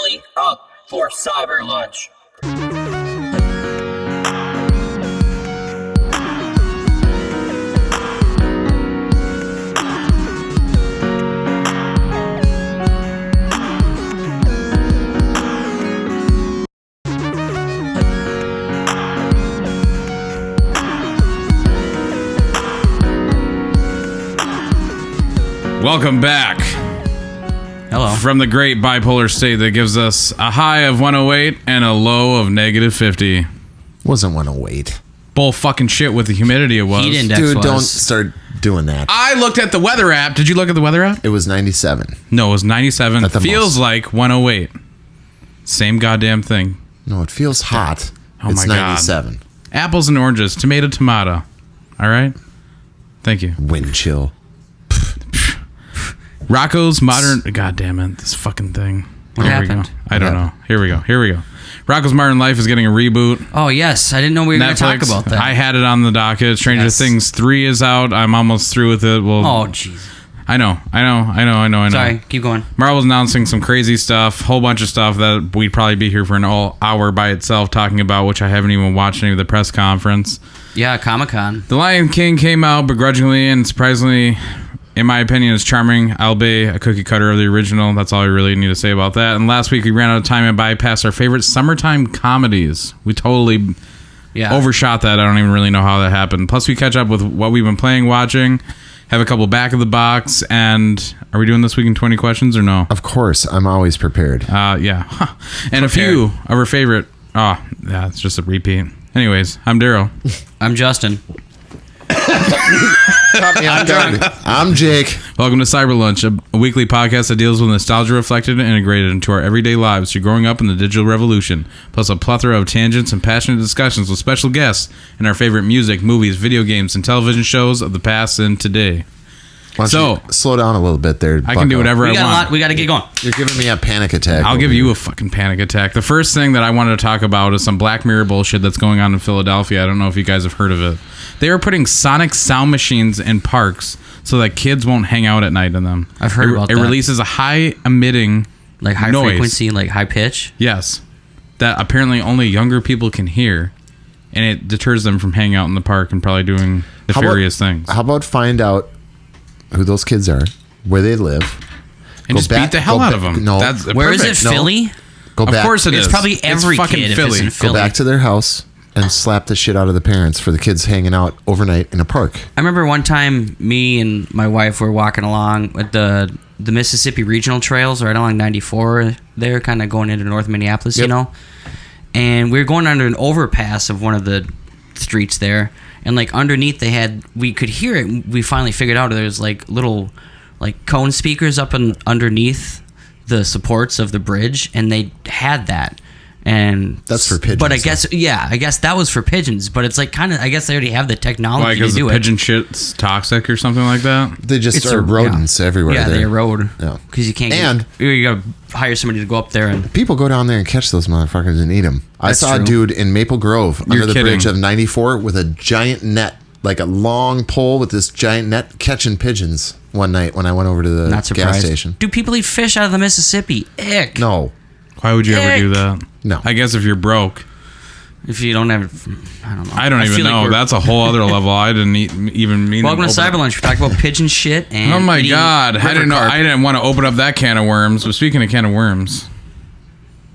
Begrudgingly up for Cyber Lunch. Welcome back. Hello. From the great bipolar state that gives us a high of 108 and a low of negative 50. Wasn't 108. Bull fucking shit with the humidity it was. Heat index Dude, was. don't start doing that. I looked at the weather app. Did you look at the weather app? It was 97. No, it was 97. At the Feels most. like 108. Same goddamn thing. No, it feels hot. Oh It's my God. 97. Apples and oranges. Tomato. All right? Thank you. Wind chill. Rocco's Modern... God damn it. This fucking thing. What Here happened? we go. I don't know. Here we go. Rocco's Modern Life is getting a reboot. Oh, yes. I didn't know we were going to talk Netflix. about that. I had it on the docket. Stranger Yes. Things 3 is out. I'm almost through with it. Well, Oh, jeez. I know. Sorry. Keep going. Marvel's announcing some crazy stuff, whole bunch of stuff that we'd probably be here for an whole hour by itself talking about, which I haven't even watched any of the press conference. Yeah, Comic-Con. The Lion King came out begrudgingly and surprisingly, in my opinion, is charming. Albeit a cookie cutter of the original. That's all I really need to say about that. And last week we ran out of time and bypassed our favorite summertime comedies. We totally overshot that. I don't even really know how that happened. Plus we catch up with what we've been playing, watching, have a couple back of the box, and are we doing this week in 20 questions or no? Of course, I'm always prepared. Yeah. And a few of our favorite. Oh, yeah, it's just a repeat. Anyways, I'm Daryl. I'm Justin. I'm Jake. Welcome to Cyber Lunch, a weekly podcast that deals with nostalgia reflected and integrated into our everyday lives through growing up in the digital revolution, plus a plethora of tangents and passionate discussions with special guests and our favorite music, movies, video games, and television shows of the past and today. Why don't you slow down a little bit there. I can do whatever I We got a want. lot. We got to get going. You're giving me a panic attack. I'll give you a fucking panic attack. The first thing that I wanted to talk about is some Black Mirror bullshit that's going on in Philadelphia. I don't know if you guys have heard of it. They are putting sonic sound machines in parks so that kids won't hang out at night in them. I've heard about it. that. It releases a high emitting Like high noise. frequency, like high pitch. Yes. That apparently only younger people can hear. And it deters them from hanging out in the park and probably doing nefarious things. How about find out who those kids are, where they live, And just beat the hell out of them. No, That's Where is perfect. it? Philly? go Of back. course it is. It's probably every fucking kid if Philly. it's in Go Philly. back to their house and slap the shit out of the parents for the kids hanging out overnight in a park. I remember one time me and my wife were walking along with the Mississippi Regional Trails right along 94 there, kind of going into North Minneapolis, you Yep. know? And we were going under an overpass of one of the streets there. And like underneath we could hear it. We finally figured out there's like little like cone speakers up underneath the supports of the bridge. And they had that. And That's for pigeons, But I guess that was for pigeons. But it's like kind of, I guess they already have the Like, technology is to do the it. pigeon shit's toxic or something like that? They just It's are a- rodents everywhere. Yeah, there. they erode. Yeah. Because you can't. And- you gotta hire somebody to go up there and. People go down there and catch those motherfuckers and eat them. I That's saw true. a dude in Maple Grove You're under the kidding. bridge of 94 with a giant net, like a long pole with this giant net, catching pigeons one night when I went over to the Not surprised. gas station. Do people eat fish out of the Mississippi? Ick. No. Why would you ever Ick. do that? No. I guess if you're broke. If you don't have, I don't know. I don't even feel like know. we're- That's a whole other level. I didn't even mean. Welcome to open- Cyber Lunch. We're talking about pigeon shit and. Oh my eating god! I river didn't know. carp. I didn't want to open up that can of worms. But speaking of can of worms,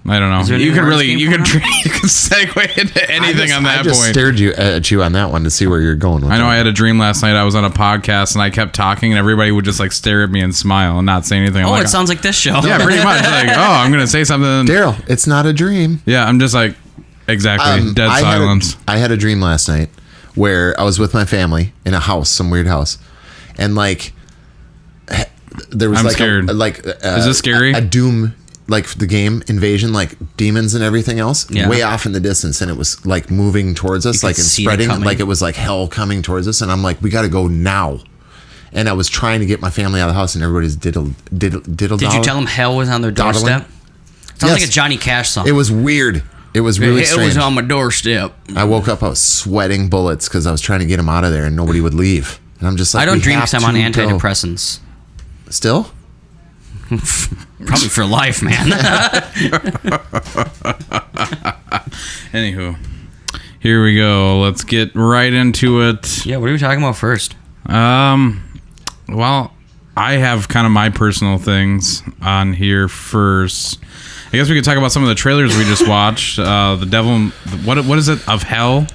I don't Is there know. any You could worms really, game you could, going on? you could segue into anything on that I just point. stared at you on that one to see where you're going with I know. that. I had a dream last night. I was on a podcast and I kept talking, and everybody would just like stare at me and smile and not say anything. I'm Oh, like, it sounds like this show. yeah, pretty much. Like, oh, I'm gonna say something. Daryl, it's not a dream. Yeah, I'm just like, exactly, dead silence. I had a dream last night where I was with my family in a house, some weird house, and like there was I'm like scared. Is this scary? A Doom, like the game Invasion, like demons and everything else, Yeah. way off in the distance, and it was like moving towards us, could like and see it spreading, coming. like it was like hell coming towards us, and I'm like, we got to go now. And I was trying to get my family out of the house, and everybody's diddle. Did you tell them hell was on their Dawdling? doorstep? Sounds Yes. like a Johnny Cash song. It was weird. It was really It strange. was on my doorstep. I woke up, I was sweating bullets because I was trying to get them out of there and nobody would leave. And I'm just like, I don't we dream have because I'm on to go. antidepressants. Still? Probably for life, man. Anywho, here we go. Let's get right into it. Yeah, what are we talking about first? Well, I have kind of my personal things on here first. I guess we could talk about some of the trailers we just watched. The Devil, what is it? Of Hell?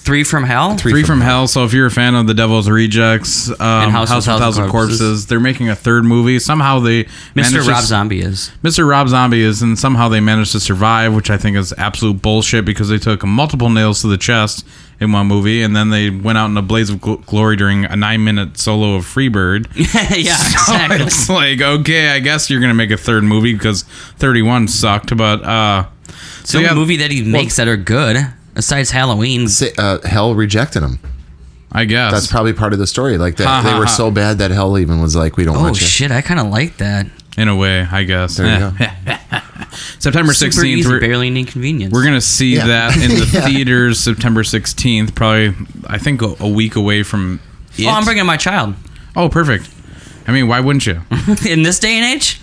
Three from Hell? Three from Hell. So if you're a fan of The Devil's Rejects, and House of Thousand Corpses, they're making a third movie. Somehow they Mr. Rob Zombie is, and somehow they managed to survive, which I think is absolute bullshit because they took multiple nails to the chest in one movie, and then they went out in a blaze of glory during a 9-minute solo of Freebird. Yeah, so exactly. It's like, okay, I guess you're gonna make a third movie because 31 sucked, but movie that he makes that are good. Besides Halloween, Hell rejected him. I guess That's probably part of the story. Like that, they were so bad that Hell even was like, "We don't want you." Oh shit! I kind of like that. In a way, I guess. There you go. September Super 16th. easy, barely an inconvenience. We're gonna see that in the theaters September 16th. Probably, I think a week away from it. Oh, I'm bringing my child. Oh, perfect. I mean, why wouldn't you? In this day and age.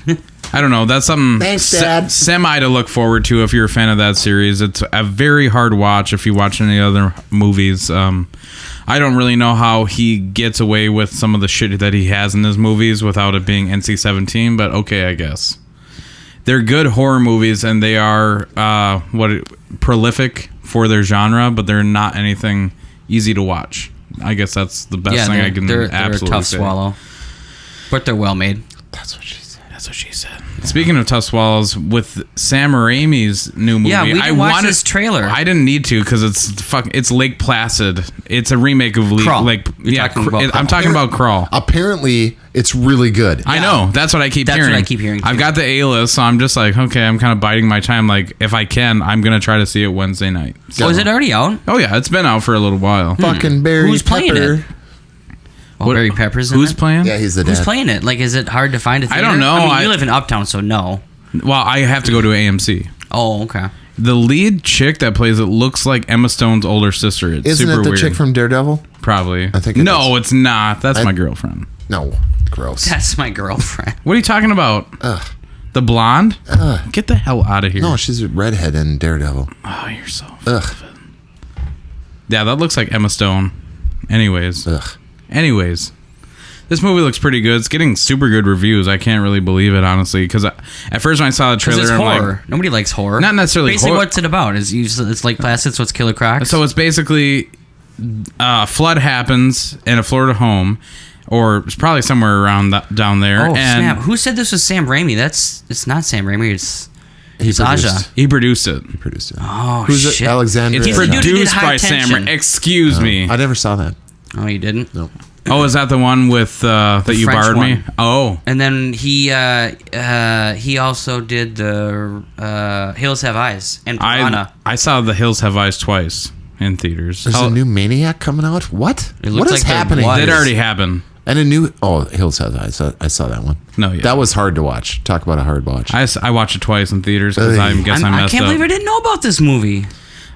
I don't know. That's something Thanks, Dad. semi to look forward to if you're a fan of that series. It's a very hard watch if you watch any other movies. I don't really know how he gets away with some of the shit that he has in his movies without it being NC-17, but okay, I guess. They're good horror movies, and they are prolific for their genre, but they're not anything easy to watch. I guess that's the best thing I can they're absolutely a tough say. swallow, but they're well made. That's what she said. That's what she said. Speaking of tough swallows, with Sam Raimi's new movie, Yeah, we didn't watch this trailer. I didn't need to because it's Lake Placid. It's a remake of Crawl. Lake. You're talking about I'm talking about Crawl. Apparently, it's really good. I know. That's what I keep hearing. That's what I keep hearing, too. I've got the A-list, so I'm just like, okay, I'm kind of biding my time. Like, if I can, I'm going to try to see it Wednesday night. Oh, is it already out? Oh, yeah. It's been out for a little while. Fucking Barry Who's playing Pepper. it? Oh, Barry Pepper's in Who's it? playing? Yeah, he's the dad. Who's playing it? Like, is it hard to find a theater? I don't know. I mean, you live in Uptown, so no. Well, I have to go to AMC. Oh, okay. The lead chick that plays it looks like Emma Stone's older sister. It's Isn't super it the weird. chick from Daredevil? Probably. I think it no, is. it's not. That's my girlfriend. No, gross. That's my girlfriend. What are you talking about? The blonde? Get the hell out of here. No, she's a redhead in Daredevil. Oh, you're so... Ugh. Yeah, that looks like Emma Stone. Anyways. Ugh. This movie looks pretty good. It's getting super good reviews. I can't really believe it, honestly. Because at first when I saw the trailer, It's I'm horror. like... Nobody likes horror. Not necessarily Basically, horror. what's it about? It's like Placid, so it's Killer Crocs. So it's basically... flood happens in a Florida home. Or it's probably somewhere around down there. Oh, and snap. Who said this was Sam Raimi? It's not Sam Raimi. It's Aja. He produced it. He produced it. Oh, Who's it? shit. Alexandra. It's the dude who did Produced High by Sam Tension. Raimi. Excuse me. I never saw that. Oh, you didn't? No. Oh, is that the one with that you French barred me? one. Oh. And then he also did the Hills Have Eyes and Piranha. I saw The Hills Have Eyes twice in theaters. There's a new Maniac coming out? What? It looks What is like there happening? was. That already happened. And a new... Oh, Hills Have Eyes. I saw that one. No, yeah. That was hard to watch. Talk about a hard watch. I watched it twice in theaters because Ugh. I guess I I messed can't up. believe I didn't know about this movie.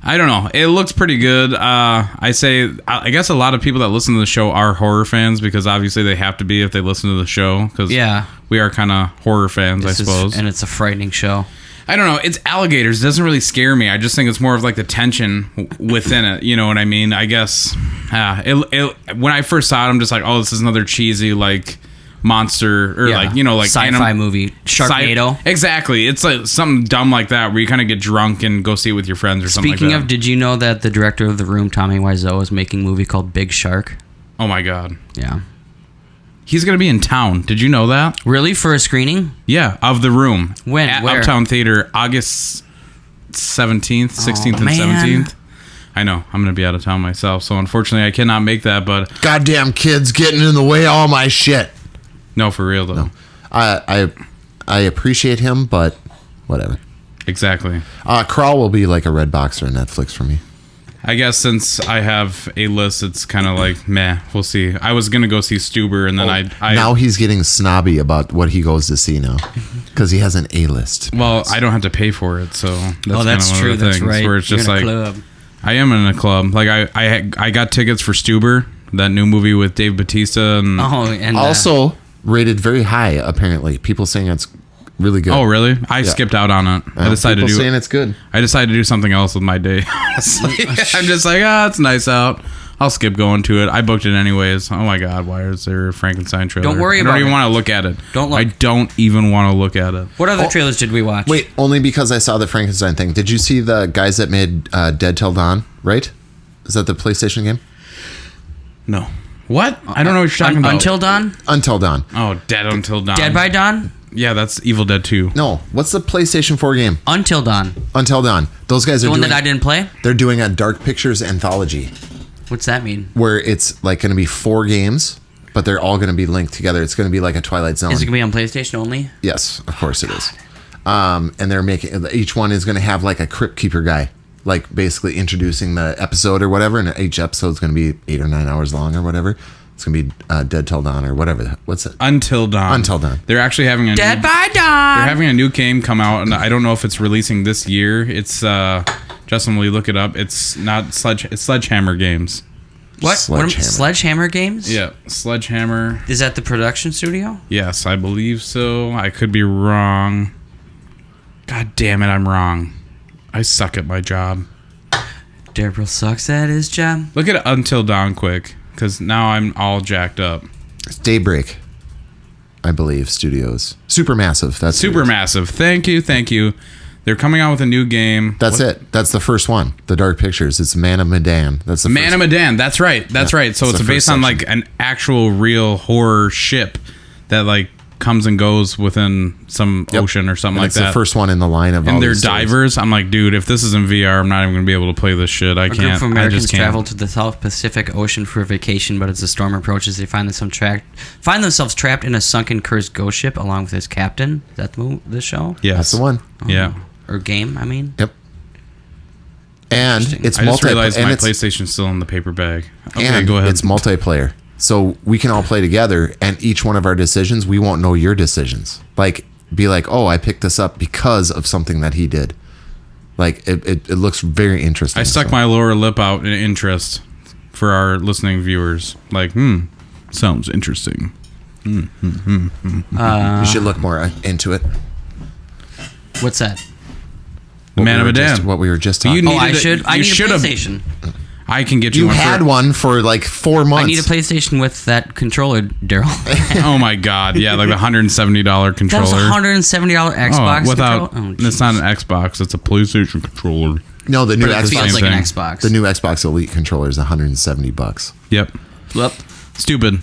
I don't know. It looks pretty good. I guess a lot of people that listen to the show are horror fans because obviously they have to be if they listen to the show. Because Yeah. we are kind of horror fans, I suppose. And it's a frightening show. I don't know. It's alligators. It doesn't really scare me. I just think it's more of like the tension within it. You know what I mean? I guess. When I first saw it, I'm just like, oh, this is another cheesy like monster or like sci-fi movie. Sharknado. Exactly. It's like something dumb like that where you kind of get drunk and go see it with your friends or something. Speaking like that. of, did you know that the director of The Room, Tommy Wiseau, is making a movie called Big Shark? Oh my god. Yeah. He's gonna be in town. Did you know that? Really? For a screening? Yeah, of The Room. When? At Where? Uptown Theater, August 17th, 16th, and man. 17th. I know. I'm going to be out of town myself, so unfortunately I cannot make that, but... Goddamn kids getting in the way of all my shit. No, for real, though. No. I appreciate him, but whatever. Exactly. Crawl will be like a red box or Netflix for me. I guess since I have a list, it's kind of like, meh, we'll see. I was going to go see Stuber, and then I... Now he's getting snobby about what he goes to see now. Because he has an A-list. Well, I don't have to pay for it, so that's Oh, kind that's of one true. of the That's things right. where it's You're just in a like... club. I am in a club. Like, I got tickets for Stuber, that new movie with Dave Bautista, and... Oh, and Also, rated very high. Apparently, people saying it's really good. Oh, really? I skipped out on it. I decided people to do saying it's good. I decided to do something else with my day. Honestly. I'm just like, it's nice out. I'll skip going to it. I booked it anyways. Oh my God, why is there a Frankenstein trailer? Don't worry about it. I don't even want to look at it. Don't look. I don't even want to look at it. What other trailers did we watch? Wait, only because I saw the Frankenstein thing. Did you see the guys that made Dead Till Dawn? Right? Is that the PlayStation game? No. What? I don't know what you're talking about. Until Dawn? Until Dawn. Oh, Dead Until Dawn. Dead by Dawn? Yeah, that's Evil Dead 2. No, what's the PlayStation 4 game? Until Dawn. Until Dawn. Those guys are The one doing. that I didn't play? They're doing a Dark Pictures anthology What's that mean? where it's like going to be 4 games, but they're all going to be linked together. It's going to be like a Twilight Zone. Is it going to be on PlayStation only? Yes, of course it is. And they're making each one is going to have like a crypt keeper guy, like basically introducing the episode or whatever. And each episode is going to be 8 or 9 hours long or whatever. It's going to be Dead Till Dawn or whatever. What's it? Until Dawn. Until Dawn. They're actually having a Dead new, by Dawn. They're having a new game come out, and I don't know if it's releasing this year. It's Justin, will you look it up? It's not it's Sledgehammer Games. What? Sledgehammer. Sledgehammer Games? Yeah, Sledgehammer. Is that the production studio? Yes, I believe so. I could be wrong. God damn it, I'm wrong. I suck at my job. Daryl sucks at his job. Look at Until Dawn quick, because now I'm all jacked up. It's Daybreak, I believe, Studios. Supermassive. That's Supermassive. Thank you. They're coming out with a new game. That's it. That's the first one. The Dark Pictures. It's Man of Medan. That's the Man first of Medan. That's right. That's right. So It's it's the based first on section. like an actual real horror ship that like comes and goes within some Yep. ocean or something And like it's that. the first one in the line of all and they're these stories. divers. I'm like, dude, if this is in VR, I'm not even gonna be able to play this shit. I A group can't. of I Americans just can't. travel to the South Pacific Ocean for a vacation, but as the storm approaches, they find themselves trapped in a sunken, cursed ghost ship along with his captain. Is that the show? Yes. That's the one. Yeah. Or game, I mean? Yep. And Interesting. it's I just realized and my it's, PlayStation's still in the paper bag. Okay, and go ahead. it's multiplayer. So we can all play together, and each one of our decisions, we won't know your decisions. Like, be like, oh, I picked this up because of something that he did. Like, it looks very interesting. I stuck my lower lip out in interest for our listening viewers. Like, sounds interesting. You should look more into it. What's that? The Man of Medan. What we were just You talking need- Oh, I needed it- should. I you need a should've- PlayStation. I can get you, You one. had for, one for like 4 months. I need a PlayStation with that controller, Daryl. Oh my god! Yeah, like the $170 controller. That was $170 Xbox without. controller? It's not an Xbox. It's a PlayStation controller. No, the new But it feels Xbox. like an thing. Xbox. The new Xbox Elite controller is $170. Yep. Yep. Stupid.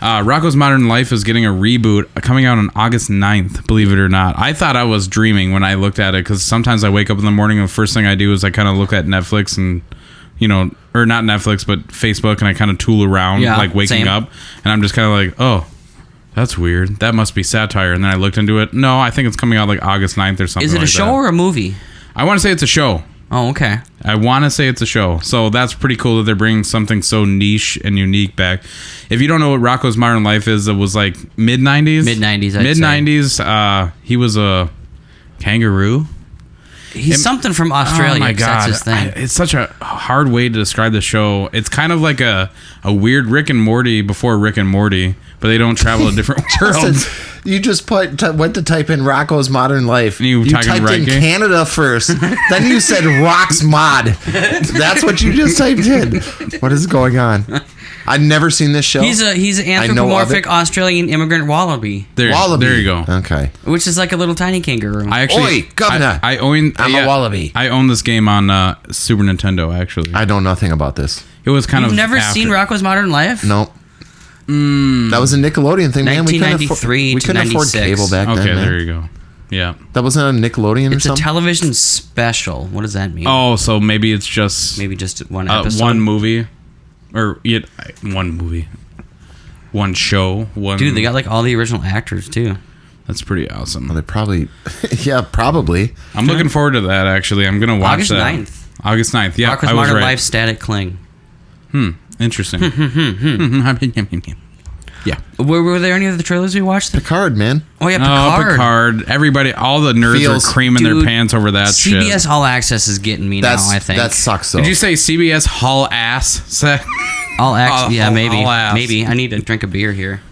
Rocco's Modern Life is getting a reboot coming out on August 9th, believe it or not. I thought I was dreaming when I looked at it because sometimes I wake up in the morning and the first thing I do is I kind of look at Netflix and, or not Netflix, but Facebook, and I kind of tool around like waking same. up. And I'm just kind of like, oh, that's weird. That must be satire. And then I looked into it. No, I think it's coming out like August 9th or something Is it a like show that. or a movie? I want to say it's a show. Oh, okay. I want to say it's a show. So that's pretty cool that they're bringing something so niche and unique back. If you don't know what Rocco's Modern Life is, it was like mid-90s. Mid-90s, I'd Mid-90s. He was a kangaroo. He's something from Australia. Oh my 'cause god, That's his thing. it's such a hard way to describe the show. It's kind of like a weird Rick and Morty before Rick and Morty, but they don't travel to different worlds. You just went to type in Rocco's Modern Life. And you typed typed in in Reggae? Canada first. Then you said Rock's Mod. That's what you just typed in. What is going on? I've never seen this show. He's an I know of anthropomorphic it. Australian immigrant wallaby, Wallaby. There you go. Okay. which is like a little tiny kangaroo. I actually, Oi, governor. I own. I'm a wallaby. I own this game on Super Nintendo. Actually, I know nothing about this. it was kind You've of never after. seen Rocco's Modern Life? No. That was a Nickelodeon thing, man. We couldn't afford, 1993 we to couldn't afford 96. cable back Okay, then, man. there you go. Yeah. That wasn't on Nickelodeon or It's a something? television special. What does that mean? Oh, so maybe it's just Maybe just one episode. one movie, or one movie, one show. One. Dude, they got like all the original actors too. That's pretty awesome. They probably... yeah, probably. I'm looking forward to that. Actually, I'm gonna watch August that. 9th. August 9th. Yeah, Rocco's I was Modern right. Life, Static Cling. Interesting. Yeah. Were there any of the trailers we watched? Picard, man. Oh yeah, Oh, Picard. Picard. Everybody, all the nerds Feels- are creaming Dude, their pants over that CBS shit. All Access is getting me now. I think That sucks, though. Did you say CBS Hall Ass? All Access. Yeah, All maybe. ass. Maybe I need to drink a beer here.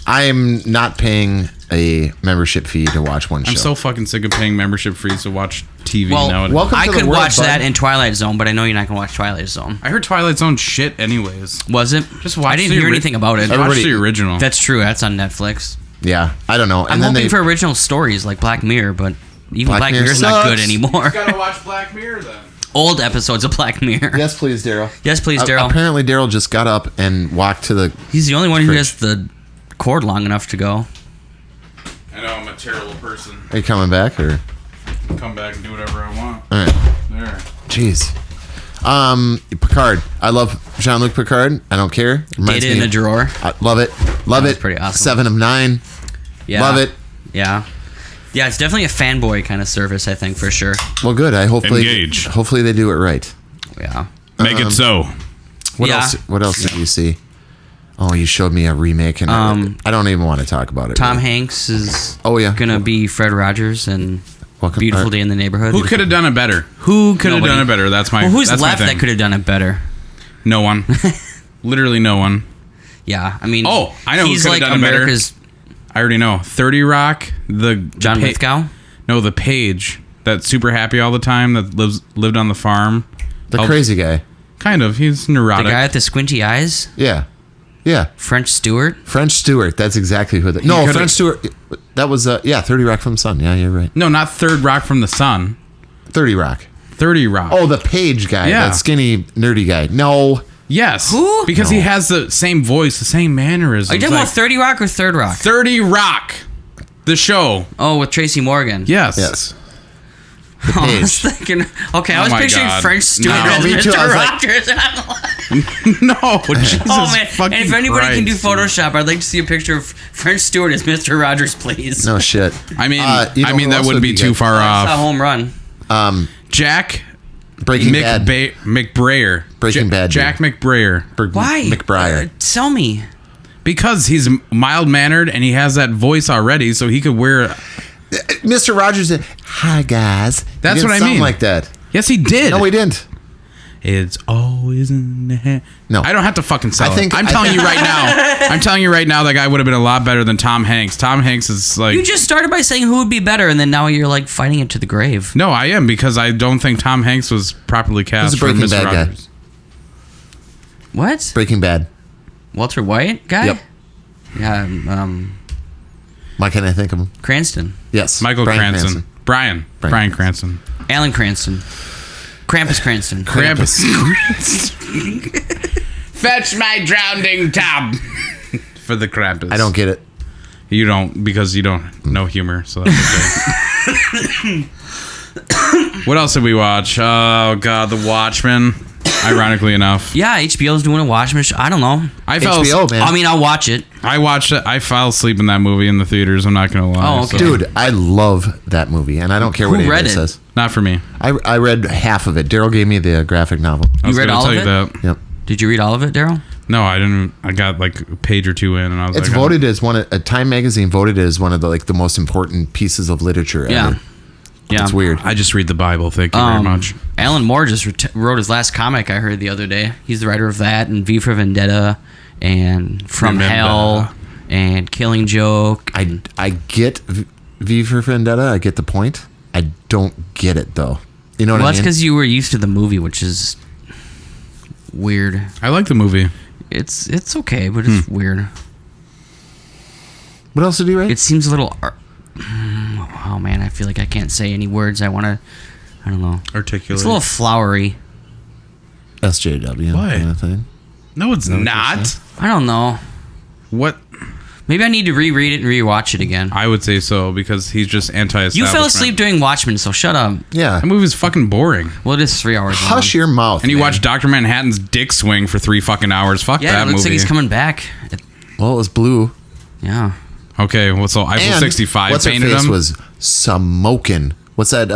I'm not paying a membership fee to watch one show. I'm so fucking sick of paying membership fees to watch TV Well, nowadays. welcome I to the could world, watch bud. that in Twilight Zone, but I know you're not gonna watch Twilight Zone. I heard Twilight Zone shit anyways. Was it? Just watch I didn't the hear ori- anything about it. Watch Everybody- the original. That's true. That's on Netflix. Yeah, I don't know. I'm hoping for original stories like Black Mirror, but even Black Black Mirror Mirror's not good sucks. anymore. gotta watch Black Mirror then. Old episodes of Black Mirror. Yes, please, Daryl. Yes, please, Daryl. Apparently, Daryl just got up and walked to the. He's the only one who Fridge. has the cord long enough to go. I know I'm a terrible person. Are you coming back or? Come back and do whatever I want. All right. There. Jeez. Picard. I love Jean-Luc Picard. I don't care. Reminds Data in me- a drawer. I love it. Love That it. was pretty awesome. 7 of 9. Yeah. Love it. Yeah. Yeah, it's definitely a fanboy kind of service, I think, for sure. Well, good. Engage. Hopefully they do it right. Yeah. Make it so. What Yeah. else? What else did you see? Oh, you showed me a remake, and I don't even want to talk about it. Tom really. Hanks is Oh yeah. gonna be Fred Rogers and Welcome- Beautiful Day in the Neighborhood. Who could have done it better? Who could have Nobody. done it better? That's my. Well, who's that's my left thing. that could have done it better? No one. Literally no one. Yeah, I mean, Oh, I know who he's could've like done it better. America's I already know. 30 Rock. The John Pa- Lithgow. No, the Page. That's super happy all the time. That lived on the farm. The Helps- crazy guy. Kind of. He's The neurotic. guy with the squinty eyes, Yeah. Yeah. French Stewart. French Stewart. That's exactly who. No, could've- French Stewart. That was 30 Rock from the Sun. Yeah, you're right. No, not Third Rock from the Sun. 30 Rock. 30 Rock. Oh, the Page guy. Yeah. That skinny nerdy guy. No. yes. Who? Because he has the same voice, the same mannerisms. Are you talking like about 30 Rock or Third Rock? 30 Rock. The show. Oh, with Tracy Morgan. Yes. Yes. Oh, I was Page. thinking. Okay, I Oh was my picturing God. French Stewart No. as Me too, Mr. I was like- Rogers. And I'm like, No, Jesus oh man! fucking And if anybody can do Christ. Photoshop, I'd like to see a picture of French Stewart as Mr. Rogers, please. No shit. I mean, You know who that else would be too good? far That's a off. home run. Jack Breaking Bad. McBrayer. Breaking Bad, Jack McBrayer. Why? McBriar. Tell me. Because he's mild mannered and he has that voice already, so he could wear. Mr. Rogers said, "Hi guys." He That's didn't what I sound mean. like that. Yes, he did. No, he didn't. It's always in the hand. No. I don't have to fucking sell I think- it. I'm telling you right now. I'm telling you right now that guy would have been a lot better than Tom Hanks. Tom Hanks is like. You just started by saying who would be better, and then now you're like fighting it to the grave. No, I am because I don't think Tom Hanks was properly cast Who's for the Breaking Mr. Bad guy? Rogers. What? Breaking Bad. Walter White guy? Yep. Yeah. Why can't I think of him? Cranston. Yes. Michael Bryan Cranston. Brian Cranston. Alan Cranston. Krampus Cranston. Krampus. Fetch my drowning tub. For the Krampus. I don't get it. You don't, because you don't know humor, so that's okay. What else did we watch? Oh, God, The Watchmen. Ironically enough. Yeah, HBO's doing a Watchmen show. I don't know. I fell HBO, man. I mean, I'll watch it. I watched it. I fell asleep in that movie in the theaters. I'm not going to lie. Oh, okay. Dude, I love that movie, and I don't care what Who read anybody it? says. Not for me. I read half of it. Daryl gave me the graphic novel. I was read gonna all tell of you it? that. Yep. Did you read all of it, Daryl? No, I didn't. I got like a page or two in, and I was It's like, voted as Time magazine voted it as one of the most important pieces of literature Yeah. ever. Yeah. It's weird. I just read the Bible. Thank you very much. Alan Moore just wrote his last comic, I heard the other day. He's the writer of that and V for Vendetta and From Remember. Hell and Killing Joke. I get V for Vendetta. I get the point. I don't get it though. You know what Well, I that's mean? because you were used to the movie, which is weird. I like the movie. It's okay, but it's weird. What else did he write? It seems a little... Oh, man, I feel like I can't say any words I want to... I don't know. Articulate. It's a little flowery. SJW What? kind of thing. No, it's not. I don't know. What? Maybe I need to reread it and rewatch it again. I would say so because he's just anti-establishment. You fell asleep during Watchmen, so shut up. Yeah. That movie's fucking boring. Well, it is 3 hours long. Hush your mouth. And you man. watch Dr. Manhattan's dick swing for 3 fucking hours. Fuck Yeah, that it looks movie. like he's coming back. Well, it was blue. Yeah. Okay, well, so Eiffel And 65 what's her painted face him. was smoking. What's that?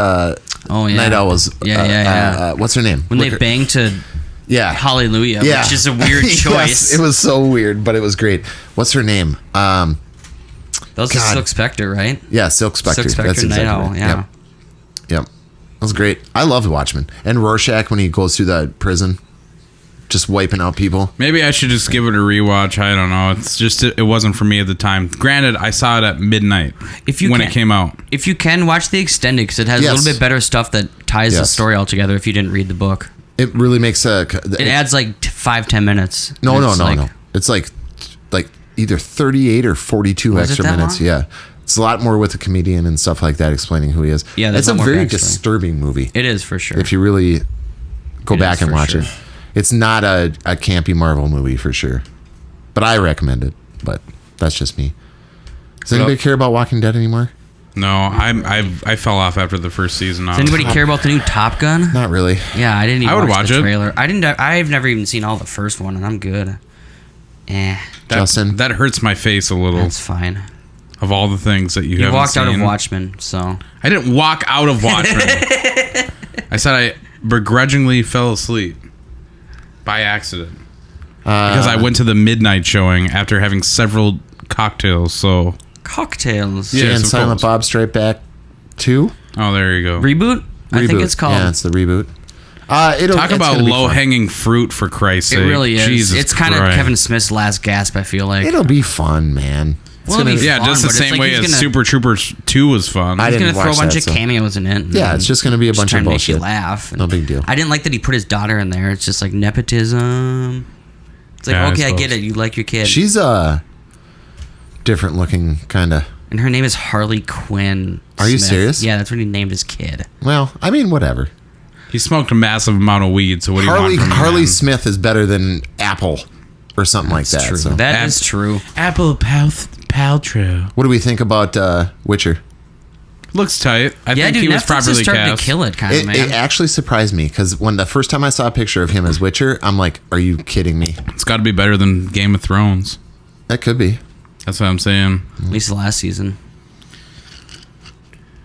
Oh, yeah. Night Owl's. Yeah. What's her name? When they Look her- bang to Yeah. Hallelujah, Yeah. which is a weird Yes, choice. it was so weird, but it was great. What's her name? That was the God. Silk Spectre, right? Yeah, Silk Spectre. Silk Spectre, That's exactly Night Owl, right. yeah. Yep. That was great. I love The Watchmen. And Rorschach when he goes through the prison. just wiping out people. Maybe I should just give it a rewatch. I don't know. It's just it wasn't for me at the time. Granted, I saw it at midnight when it came out. If you can, watch the extended because it has a little bit better stuff that ties the story all together if you didn't read the book. It really makes it adds like 5-10 minutes. No. It's like either 38 or 42 extra minutes. Long? Yeah. It's a lot more with the comedian and stuff like that, explaining who he is. Yeah, it's a very disturbing movie. It is, for sure. If you really go back and watch it. It's not a campy Marvel movie for sure. But I recommend it. But that's just me. Does anybody care about Walking Dead anymore? No, I fell off after the first season. Does anybody care about the new Top Gun? Not really. Yeah, I didn't even watch the trailer. It. I've never even seen all the first one, and I'm good. Justin? That hurts my face a little. That's fine. Of all the things that you walked out of Watchmen, so... I didn't walk out of Watchmen. I said I begrudgingly fell asleep. By accident. Because I went to the midnight showing after having several cocktails, so... Cocktails? Yeah, and Silent Bob Strike Back 2? Oh, there you go. Reboot? I think it's called. Yeah, it's the reboot. Talk about low-hanging fruit, for Christ's sake. It really is. Jesus it's kind of Kevin Smith's last gasp, I feel like. It'll be fun, man. Just the same way as Super Troopers 2 was fun. He's going to throw a bunch of cameos in it. Yeah, it's just going to be a bunch of bullshit. Make you laugh. No big deal. I didn't like that he put his daughter in there. It's just like nepotism. It's like, okay, I get it. You like your kid. She's different looking, kind of. And her name is Harley Quinn Smith. Are you serious? Yeah, that's what he named his kid. Well, I mean, whatever. He smoked a massive amount of weed, so what do you want from Harley Smith is better than Apple or something like that. True. So. That is true. Apple Paltrow. What do we think about Witcher? Looks tight. I think he was properly cast. To kill it, kind of, man. It actually surprised me because when the first time I saw a picture of him as Witcher, I'm like, "Are you kidding me?" It's got to be better than Game of Thrones. That could be. That's what I'm saying. At least the last season.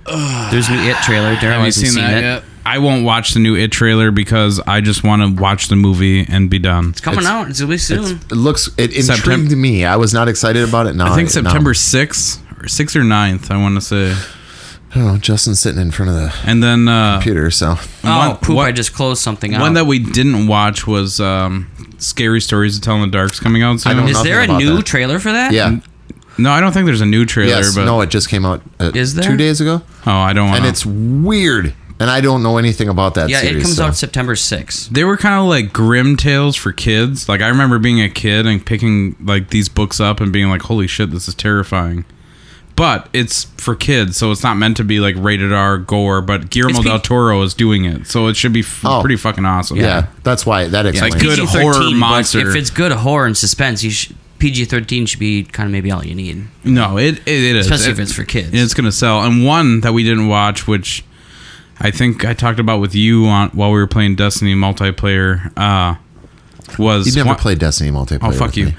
There's a new It trailer. Daryl hasn't seen it yet. I won't watch the new It trailer because I just want to watch the movie and be done. It's coming out. It's really soon. It intrigued me. I was not excited about it. No, I think September 6th or 6th or 9th, I want to say. I don't know. Justin's sitting in front of the computer, so. I just closed something out. One that we didn't watch was Scary Stories to Tell in the Dark's coming out soon. Is there a new trailer for that? Yeah. No, I don't think there's a new trailer. Yes, but no, it just came out is there? 2 days ago. Oh, I don't want to. And it's weird. And I don't know anything about that series. Yeah, it comes out September 6th. They were kind of like grim tales for kids. Like, I remember being a kid and picking like these books up and being like, holy shit, this is terrifying. But it's for kids, so it's not meant to be like rated R gore, but Guillermo del Toro is doing it. So it should be pretty fucking awesome. Yeah, that's why that explains. Like good horror monster. If it's good horror and suspense, PG-13 should be kind of maybe all you need. No, it is. Especially if it's for kids. It's going to sell. And one that we didn't watch, which I think I talked about with you while we were playing Destiny multiplayer, was... You never played Destiny multiplayer. Oh, fuck you.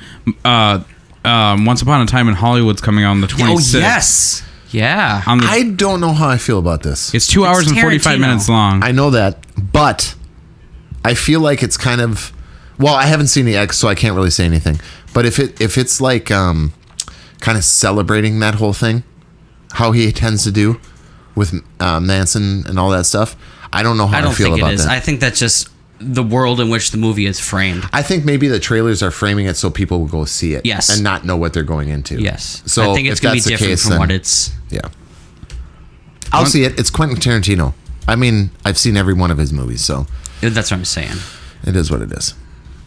Once Upon a Time in Hollywood's coming out on the 26th. Oh, yes. Yeah. I don't know how I feel about this. It's 2 hours and 45 minutes long. I know that, but I feel like it's kind of... Well, I haven't seen the X, so I can't really say anything. But if it's like kind of celebrating that whole thing, how he tends to do with Manson and all that stuff, I don't know how I feel about that. I think that's just the world in which the movie is framed. I think maybe the trailers are framing it so people will go see it, yes, and not know what they're going into. Yes, so I think it's going to be different from what it's. Yeah, I'll see it. It's Quentin Tarantino. I mean, I've seen every one of his movies, so that's what I'm saying. It is what it is.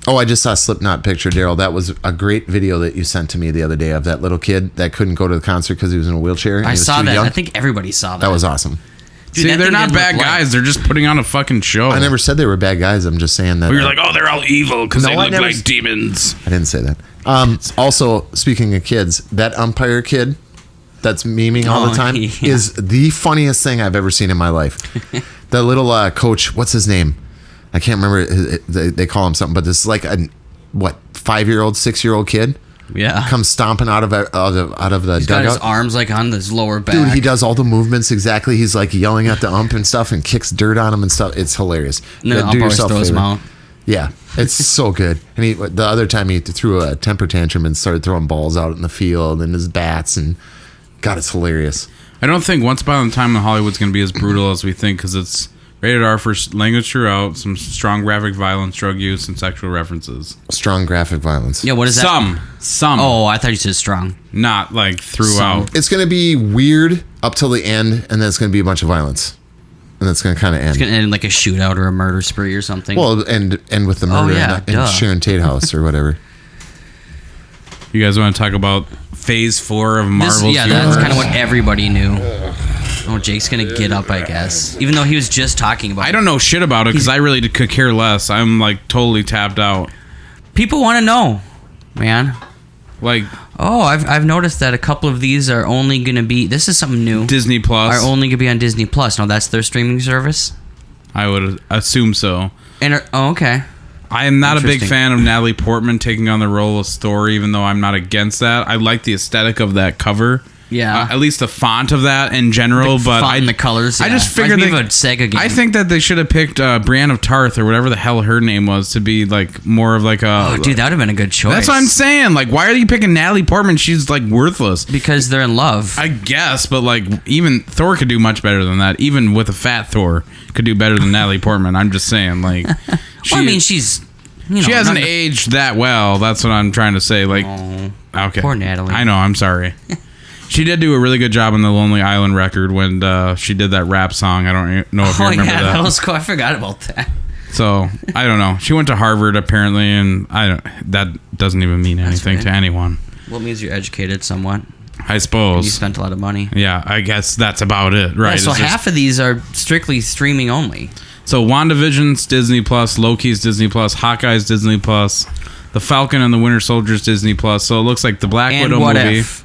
Oh, I just saw a Slipknot picture, Daryl. That was a great video that you sent to me the other day of that little kid that couldn't go to the concert because he was in a wheelchair. I saw that. I think everybody saw that. That was awesome. Dude, see, they're not bad guys. They're just putting on a fucking show. I never said they were bad guys. I'm just saying that. We were like, oh, they're all evil because they look like demons. I didn't say that. Also, speaking of kids, that umpire kid that's memeing all the time is the funniest thing I've ever seen in my life. The little coach, what's his name? I can't remember. They call him something, but this is like a 5-year-old, 6-year-old kid. Yeah, comes stomping out of the He's dugout. Got his arms like on his lower back. Dude, he does all the movements exactly. He's like yelling at the ump and stuff, and kicks dirt on him and stuff. It's hilarious. And then the ump always throws him out. Yeah, it's so good. And the other time he threw a temper tantrum and started throwing balls out in the field and his bats, and God, it's hilarious. I don't think Once Upon a Time in Hollywood's going to be as brutal as we think because it's Rated R for language throughout, some strong graphic violence, drug use, and sexual references. Strong graphic violence. Yeah, what is that? Some. Oh, I thought you said strong. Not like throughout. It's going to be weird up till the end, and then it's going to be a bunch of violence. And that's going to kind of end. It's going to end in like a shootout or a murder spree or something. Well, and with the murder in Sharon Tate house or whatever. You guys want to talk about Phase 4 of Marvel's universe? That's kind of what everybody knew. Oh, Jake's going to get up, I guess. Even though he was just talking about it. I don't know shit about it because I really could care less. I'm like totally tapped out. People want to know, man. Like, oh, I've noticed that a couple of these are only going to be, this is something new. Disney Plus. Are only going to be on Disney Plus. No, that's their streaming service? I would assume so. And okay. I am not a big fan of Natalie Portman taking on the role of Story, even though I'm not against that. I like the aesthetic of that cover. Yeah. At least the font of that in general. The colors. Yeah. I just figured a Sega game. I think that they should have picked Brienne of Tarth or whatever the hell her name was to be like more of like a. Oh, dude, that would have been a good choice. That's what I'm saying. Like, why are you picking Natalie Portman? She's like worthless. Because they're in love. I guess, but like even Thor could do much better than that. Even with a fat Thor, could do better than Natalie Portman. I'm just saying, like. Well, I mean, she's. She hasn't aged that well. That's what I'm trying to say. Like, okay, poor Natalie. I know. I'm sorry. She did do a really good job on the Lonely Island record when she did that rap song. I don't know if you remember that. That was cool. I forgot about that. So I don't know. She went to Harvard apparently, and that doesn't even mean anything to anyone. Well, it means you're educated somewhat. I suppose. And you spent a lot of money. Yeah, I guess that's about it, right? Yeah, so half of these are strictly streaming only. So WandaVision's Disney Plus, Loki's Disney Plus, Hawkeye's Disney Plus, The Falcon and the Winter Soldier's Disney Plus. So it looks like the Black Widow movie. If.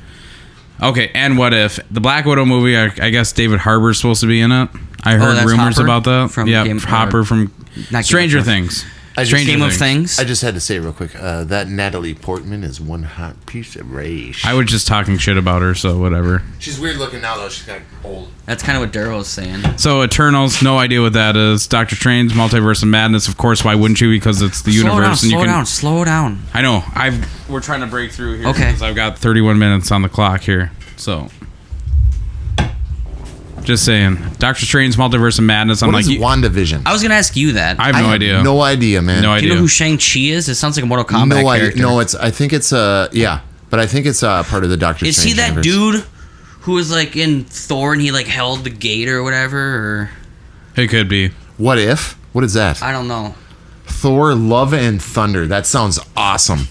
Okay, and What If? The Black Widow movie, I guess David Harbour's supposed to be in it. I heard rumors Hopper about that. from Hopper from Stranger Things. Game of Things. I just had to say real quick, that Natalie Portman is one hot piece of rage. I was just talking shit about her, so whatever. She's weird looking now, though. She's kind of old. That's kind of what Daryl was saying. So Eternals, no idea what that is. Doctor Strange, Multiverse of Madness, of course. Why wouldn't you? Because it's the universe. Slow down. I know. We're trying to break through here. Okay. Because I've got 31 minutes on the clock here. So, just saying. Doctor Strange, Multiverse of Madness. What is WandaVision? I was going to ask you that. I have no idea. No idea, man. No idea. Do you know who Shang-Chi is? It sounds like a Mortal Kombat character. No, I think it's but I think it's part of the Doctor Strange. Is he that universe. dude who was like in Thor and he like held the gate or whatever? Or it could be. What If? What is that? I don't know. Thor: Love and Thunder. That sounds awesome.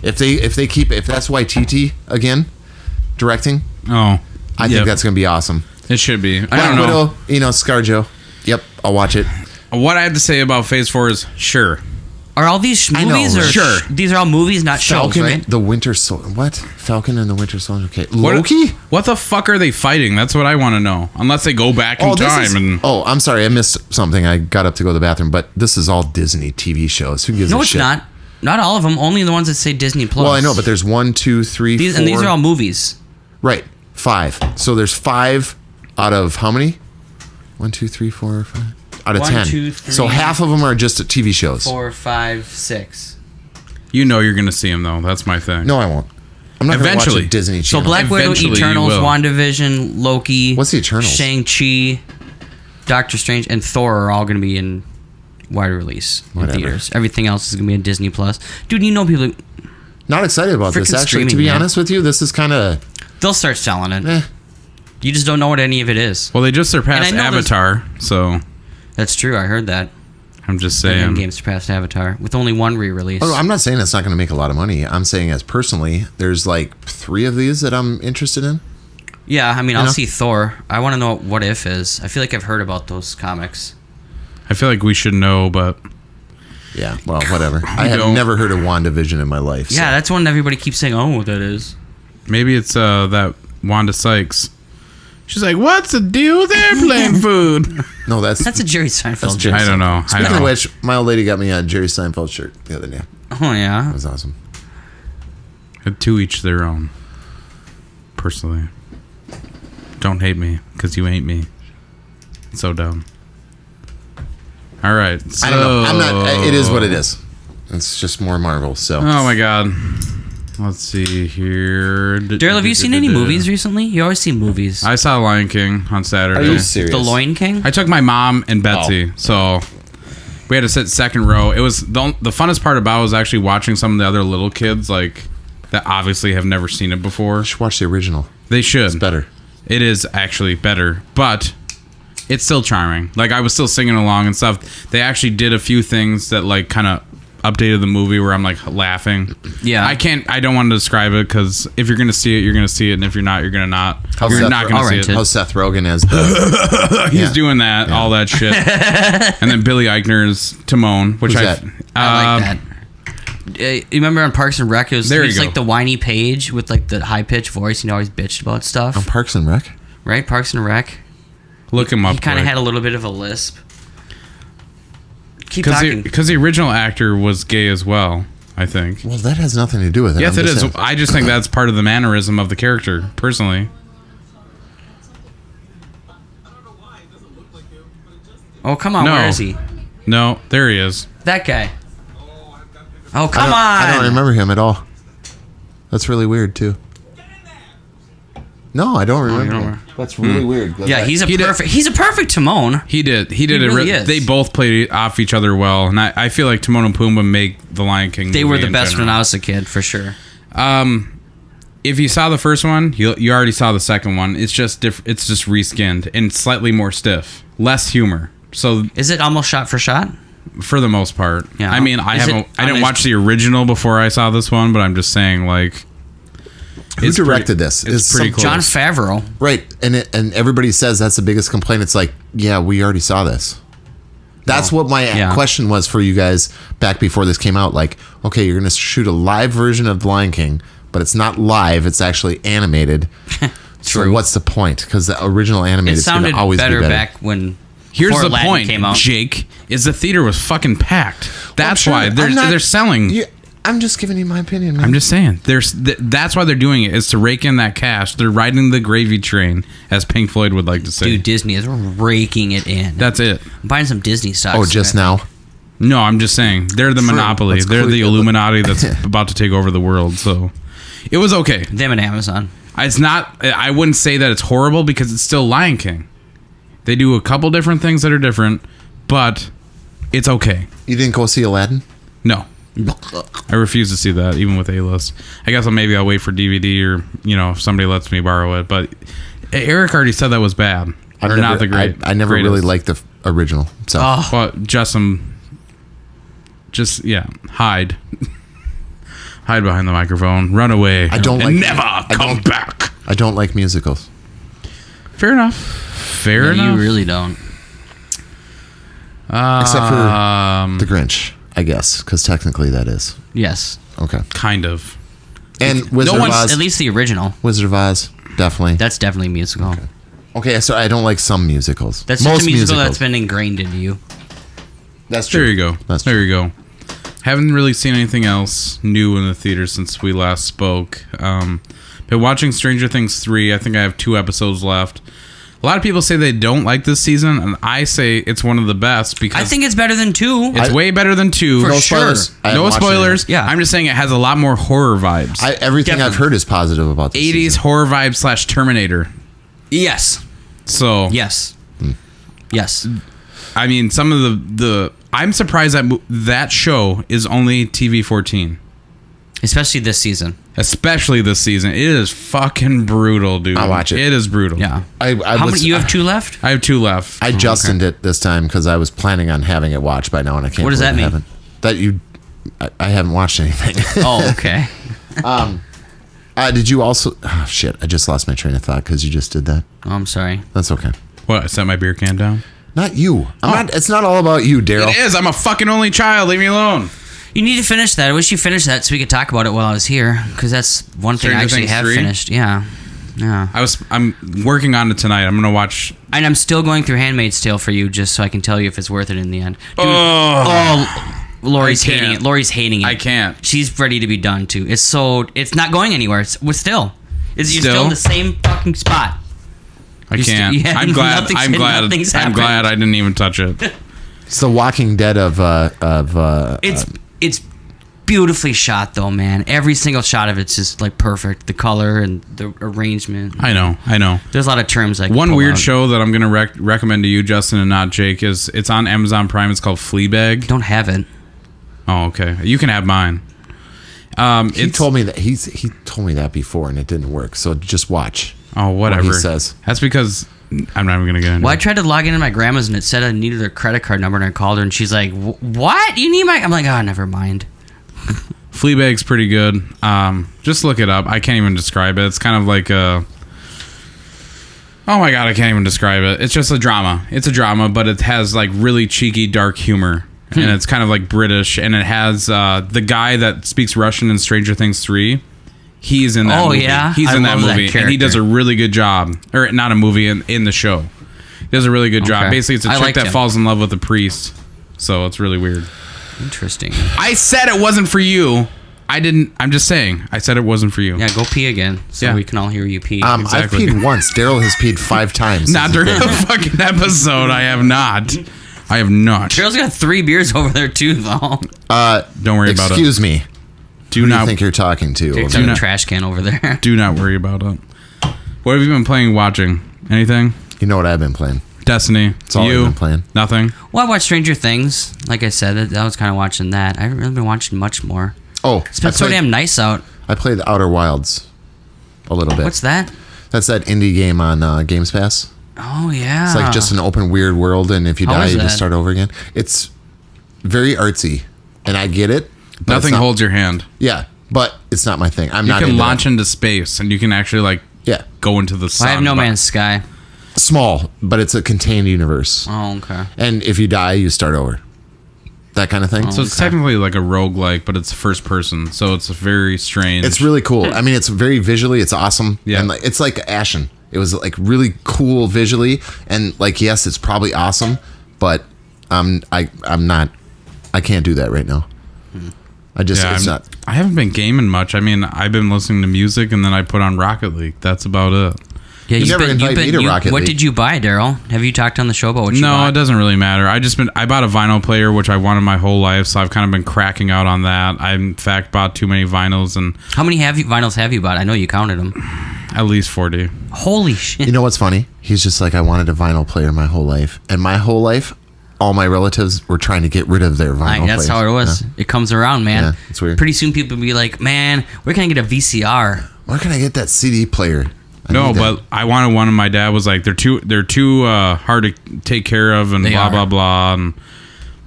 If that's Waititi again directing, I think that's gonna be awesome. It should be. I don't know. ScarJo. Yep, I'll watch it. What I have to say about Phase 4 is sure. Are all these movies or sure? These are all movies, not shows, right? The Winter Soldier. What? Falcon and the Winter Soldier. Okay. Loki? What the fuck are they fighting? That's what I want to know. Unless they go back in time I'm sorry, I missed something. I got up to go to the bathroom, but this is all Disney TV shows. Who gives a shit? No, it's not. Not all of them. Only the ones that say Disney Plus. Well, I know, but there's 1, 2, 3, 4. And these are all movies. Right. 5. So there's 5 out of how many? 1, 2, 3, 4, 5. Out of 10. 2, 3, so half of them are just TV shows. 4, 5, 6. You know you're going to see them, though. That's my thing. No, I won't. I'm not going to watch a Disney So channel. Black Widow, Eternals, WandaVision, Loki. What's the Eternals? Shang-Chi, Doctor Strange, and Thor are all going to be in wide release in theaters. Everything else is going to be in Disney Plus. Dude, you know people... Not excited about this, actually. To be honest with you, this is kind of... They'll start selling it. You just don't know what any of it is. Well, they just surpassed Avatar, so... That's true. I heard that. I'm just saying. Game surpassed Avatar with only one re-release. Oh, I'm not saying it's not going to make a lot of money. I'm saying as personally, there's like 3 of these that I'm interested in. Yeah, I mean, I'll see Thor. I want to know what If is. I feel like I've heard about those comics. I feel like we should know, but... Yeah, well, whatever. I have never heard of WandaVision in my life. Yeah, that's one everybody keeps saying, oh, what that is. Maybe it's that Wanda Sykes. She's like, what's the deal with airplane food? No, that's a Jerry Seinfeld joke. I don't know. Speaking of which, my old lady got me a Jerry Seinfeld shirt the other day. Oh, yeah? That was awesome. To each their own. Personally. Don't hate me, because you ain't me. It's so dumb. All right. So, I don't know. I'm not. It is what it is. It's just more Marvel, so. Oh, my God. Let's see here. Daryl, have you seen any movies recently? You always see movies. I saw Lion King on Saturday. Are you serious? The Lion King? I took my mom and Betsy, so we had to sit second row. It was the funnest part about it was actually watching some of the other little kids like that obviously have never seen it before. You should watch the original. They should. It's better. It is actually better, but it's still charming. Like I was still singing along and stuff. They actually did a few things that like kind of updated the movie where I'm like laughing. Yeah. I don't want to describe it because if you're gonna see it, you're gonna see it, and if you're not, you're gonna not. How's You're Seth not gonna see rent it. it. How's Seth Rogen as He's Yeah. doing that, all that shit. And then Billy Eichner's Timon, which Who's I that? I like that. You remember on Parks and Rec, it was There you he's go. like the whiny page with like the high pitched voice. He always bitched about stuff, on Parks and Rec? right? Parks and Rec. look him up. He kind of had a little bit of a lisp. Keep because talking. the original actor was gay as well. I think. Well, that has nothing to do with it. Yes, I'm it just is. saying. I just think that's part of the mannerism of the character, personally. Oh, come on. No. Where is he? No, there he is. That guy. Oh, come on. I don't remember him at all. That's really weird too. No, I don't remember. don't him. remember. That's really weird. Yeah, he's a He did- perfect. He's a perfect Timon. He did. He did He it. really is. They both played off each other well, and I feel like Timon and Pumbaa make the Lion King. They movie were the in best general. when I was a kid, for sure. If you saw the first one, you already saw the second one. It's just it's just reskinned and slightly more stiff, less humor. So Is it almost shot for shot? for the most part, Yeah. I mean, Is it I didn't on watch the original before I saw this one, but I'm just saying, like, Who directed this? It's Is pretty some- close. John Favreau. Right, and everybody says that's the biggest complaint. It's like, yeah, we already saw this. That's what my Yeah. question was for you guys back before this came out. Like, okay, you're going to shoot a live version of The Lion King, but it's not live; it's actually animated. So True. what's the point? Because the original It animated is going sounded to always better be better. back when. Here's before the Aladdin point, came out. Jake, is the theater was fucking packed. That's sure. why I'm they're not- selling. Yeah, I'm just giving you my opinion, man. I'm just saying, that's why they're doing it, is to rake in that cash. They're riding the gravy train, as Pink Floyd would like to say. Dude, Disney is raking it in. That's it. I'm buying some Disney stocks. Oh, just now. No, I'm just saying, they're the True. monopoly. That's They're cool. the Illuminati that's about to take over the world. So it was okay. Them and Amazon. It's not. I wouldn't say that it's horrible because it's still Lion King. They do a couple different things that are different, but it's okay. You didn't go see Aladdin? No, I refuse to see that, even with A-list. I guess I'll wait for DVD or if somebody lets me borrow it. But Eric already said that was bad or not the great. I never greatest. really liked the original. So Oh, Well, hide. Hide behind the microphone. Run away. I don't and like- never I come don't- back. I don't like musicals. Fair enough. Fair yeah, enough. you really don't. Except for The Grinch, I guess, because technically that is. Yes. Okay. Kind of. And Wizard of one's- Oz. At least the original. Wizard of Oz, definitely. That's definitely musical. Okay, so I don't like some musicals. That's Most just a musical musicals. that's been ingrained into you. That's true. There you go. That's there you go. Haven't really seen anything else new in the theater since we last spoke. Been watching Stranger Things 3. I think I have 2 episodes left. A lot of people say they don't like this season, and I say it's one of the best because I think it's better than 2. it's way better than 2. For No sure. spoilers. I haven't No watched it spoilers. yet. Yeah. I'm just saying it has a lot more horror vibes. Everything I've Definitely. heard is positive about this 80s season. horror vibe / Terminator. Yes. So Yes. Yes. I mean, some of the I'm surprised that that show is only TV 14. Especially this season. Especially this season. It is fucking brutal, dude. I'll watch it. It is brutal. Yeah. I How was- many? You have 2 left? I have 2 left. I justined it this time because I was planning on having it watched by now, and I can't. What does believe that I mean? haven't. That you, I haven't watched anything. Oh, okay. Did you also? Oh shit! I just lost my train of thought because you just did that. Oh, I'm sorry. That's okay. What? I set my beer can down? Not you. I'm not. It's not all about you, Daryl. It is. I'm a fucking only child. Leave me alone. You need to finish that. I wish you finished that so we could talk about it while I was here, because that's one thing I Stranger actually Things have 3? finished. Yeah. Yeah. I'm working on it tonight. I'm gonna watch. And I'm still going through Handmaid's Tale for you, just so I can tell you if it's worth it in the end. Dude, Lori's I can't. hating it. Lori's hating it. I can't. She's ready to be done too. It's not going anywhere. We're still. You're still Still? in the same fucking spot. I can't. yeah, I'm glad. nothing's- I'm glad. nothing's I'm happened. glad I didn't even touch it. It's the Walking Dead of It's beautifully shot, though, man. Every single shot of it's just like perfect. The color and the arrangement. I know. There's a lot of terms. One weird show that I'm gonna recommend to you, Justin, and not Jake, is it's on Amazon Prime. It's called Fleabag. Don't have it. Oh, okay. You can have mine. He told me that before, and it didn't work. So just watch. Oh, whatever. What he says. That's because I'm not even gonna get into Well, I it. tried to log into my grandma's, and it said I needed her credit card number, and I called her, and she's like, "What? You need my?" I'm like, "Oh, never mind." Fleabag's pretty good. Just look it up. I can't even describe it. It's kind of like a... Oh my god, I can't even describe it. It's just a drama. It's a drama, but it has like really cheeky, dark humor. And it's kind of like British. And it has the guy that speaks Russian in Stranger Things 3. He's in that movie. Yeah? He's in that love movie. And he does a really good job. Or not a movie, in the show. He does a really good job. Okay. Basically, it's a I chick liked that him. falls in love with a priest. So it's really weird. Interesting. I said it wasn't for you. I'm just saying. I said it wasn't for you. Yeah, go pee again, so Yeah. we can all hear you pee. Exactly. I've peed once. Daryl has peed 5 times. Not during the fucking episode. I have not. Cheryl's got 3 beers over there too, though. Don't worry about it. Excuse me. Do Who do not you think you're talking to? It's over in not- the trash can over there. do not worry about it. What have you been playing, watching? Anything? You know what I've been playing? Destiny. That's all I've been playing. Nothing. Well, I watched Stranger Things. Like I said, I was kind of watching that. I haven't really been watching much more. Oh, It's been so damn nice out. I played Outer Wilds a little bit. What's that? That's that indie game on Games Pass. Oh, yeah. It's like just an open weird world, and if you How die, is you just that? start over again. It's very artsy, and I get it. but it's Nothing not- holds your hand. Yeah, but it's not my thing. I'm You not can into launch that. into space, and you can actually like Yeah, go into the sun. I have No but- Man's Sky. small, but it's a contained universe. Oh, okay. And if you die, you start over. That kind of thing. So it's technically like a roguelike, but it's first person, so it's very strange. It's really cool. I mean, it's very visually, it's awesome. Yeah. And like, it's like Ashen. It was like really cool visually, and like yes, it's probably awesome, but I'm not. I can't do that right now. I just it's not. I haven't been gaming much. I mean, I've been listening to music, and then I put on Rocket League. That's about it. Yeah, You never invite me to Rocket What League. did you buy, Daryl? Have you talked on the show about what you No, bought? it doesn't really matter. I bought a vinyl player, which I wanted my whole life, so I've kind of been cracking out on that. I in fact bought too many vinyls, and How many vinyls have you bought? I know you counted them. at least 40. Holy shit. You know what's funny? He's just like, I wanted a vinyl player my whole life, and my whole life, all my relatives were trying to get rid of their vinyl Like, that's players. how it was. Yeah. It comes around, man. Yeah, it's weird. Pretty soon people will be like, man, where can I get a VCR? Where can I get that CD player? I No, need that. but I wanted one, and my dad was like, they're too hard to take care of, and They blah are. blah blah. And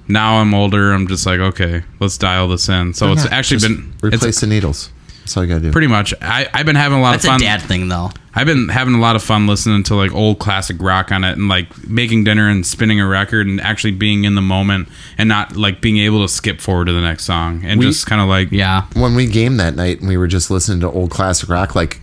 now I'm older. I'm just like, okay, let's dial this in. So it's Yeah, actually just been replace the needles. That's all you gotta do. pretty much. I've been having a lot That's of a fun. dad thing, though. I've been having a lot of fun listening to like old classic rock on it, and like making dinner and spinning a record, and actually being in the moment, and not like being able to skip forward to the next song, and just kind of like Yeah. When we gamed that night, and we were just listening to old classic rock, like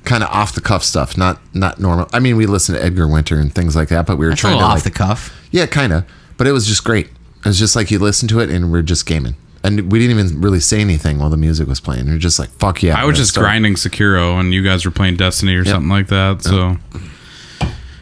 kind of off the cuff stuff, not normal. I mean, we listened to Edgar Winter and things like that, but we were That's a trying little to off like, the cuff. yeah, kind of. But it was just great. It was just like you listen to it, and we're just gaming, and we didn't even really say anything while the music was playing. We were just like, "Fuck yeah!" I was just grinding Sekiro, and you guys were playing Destiny or something like that. So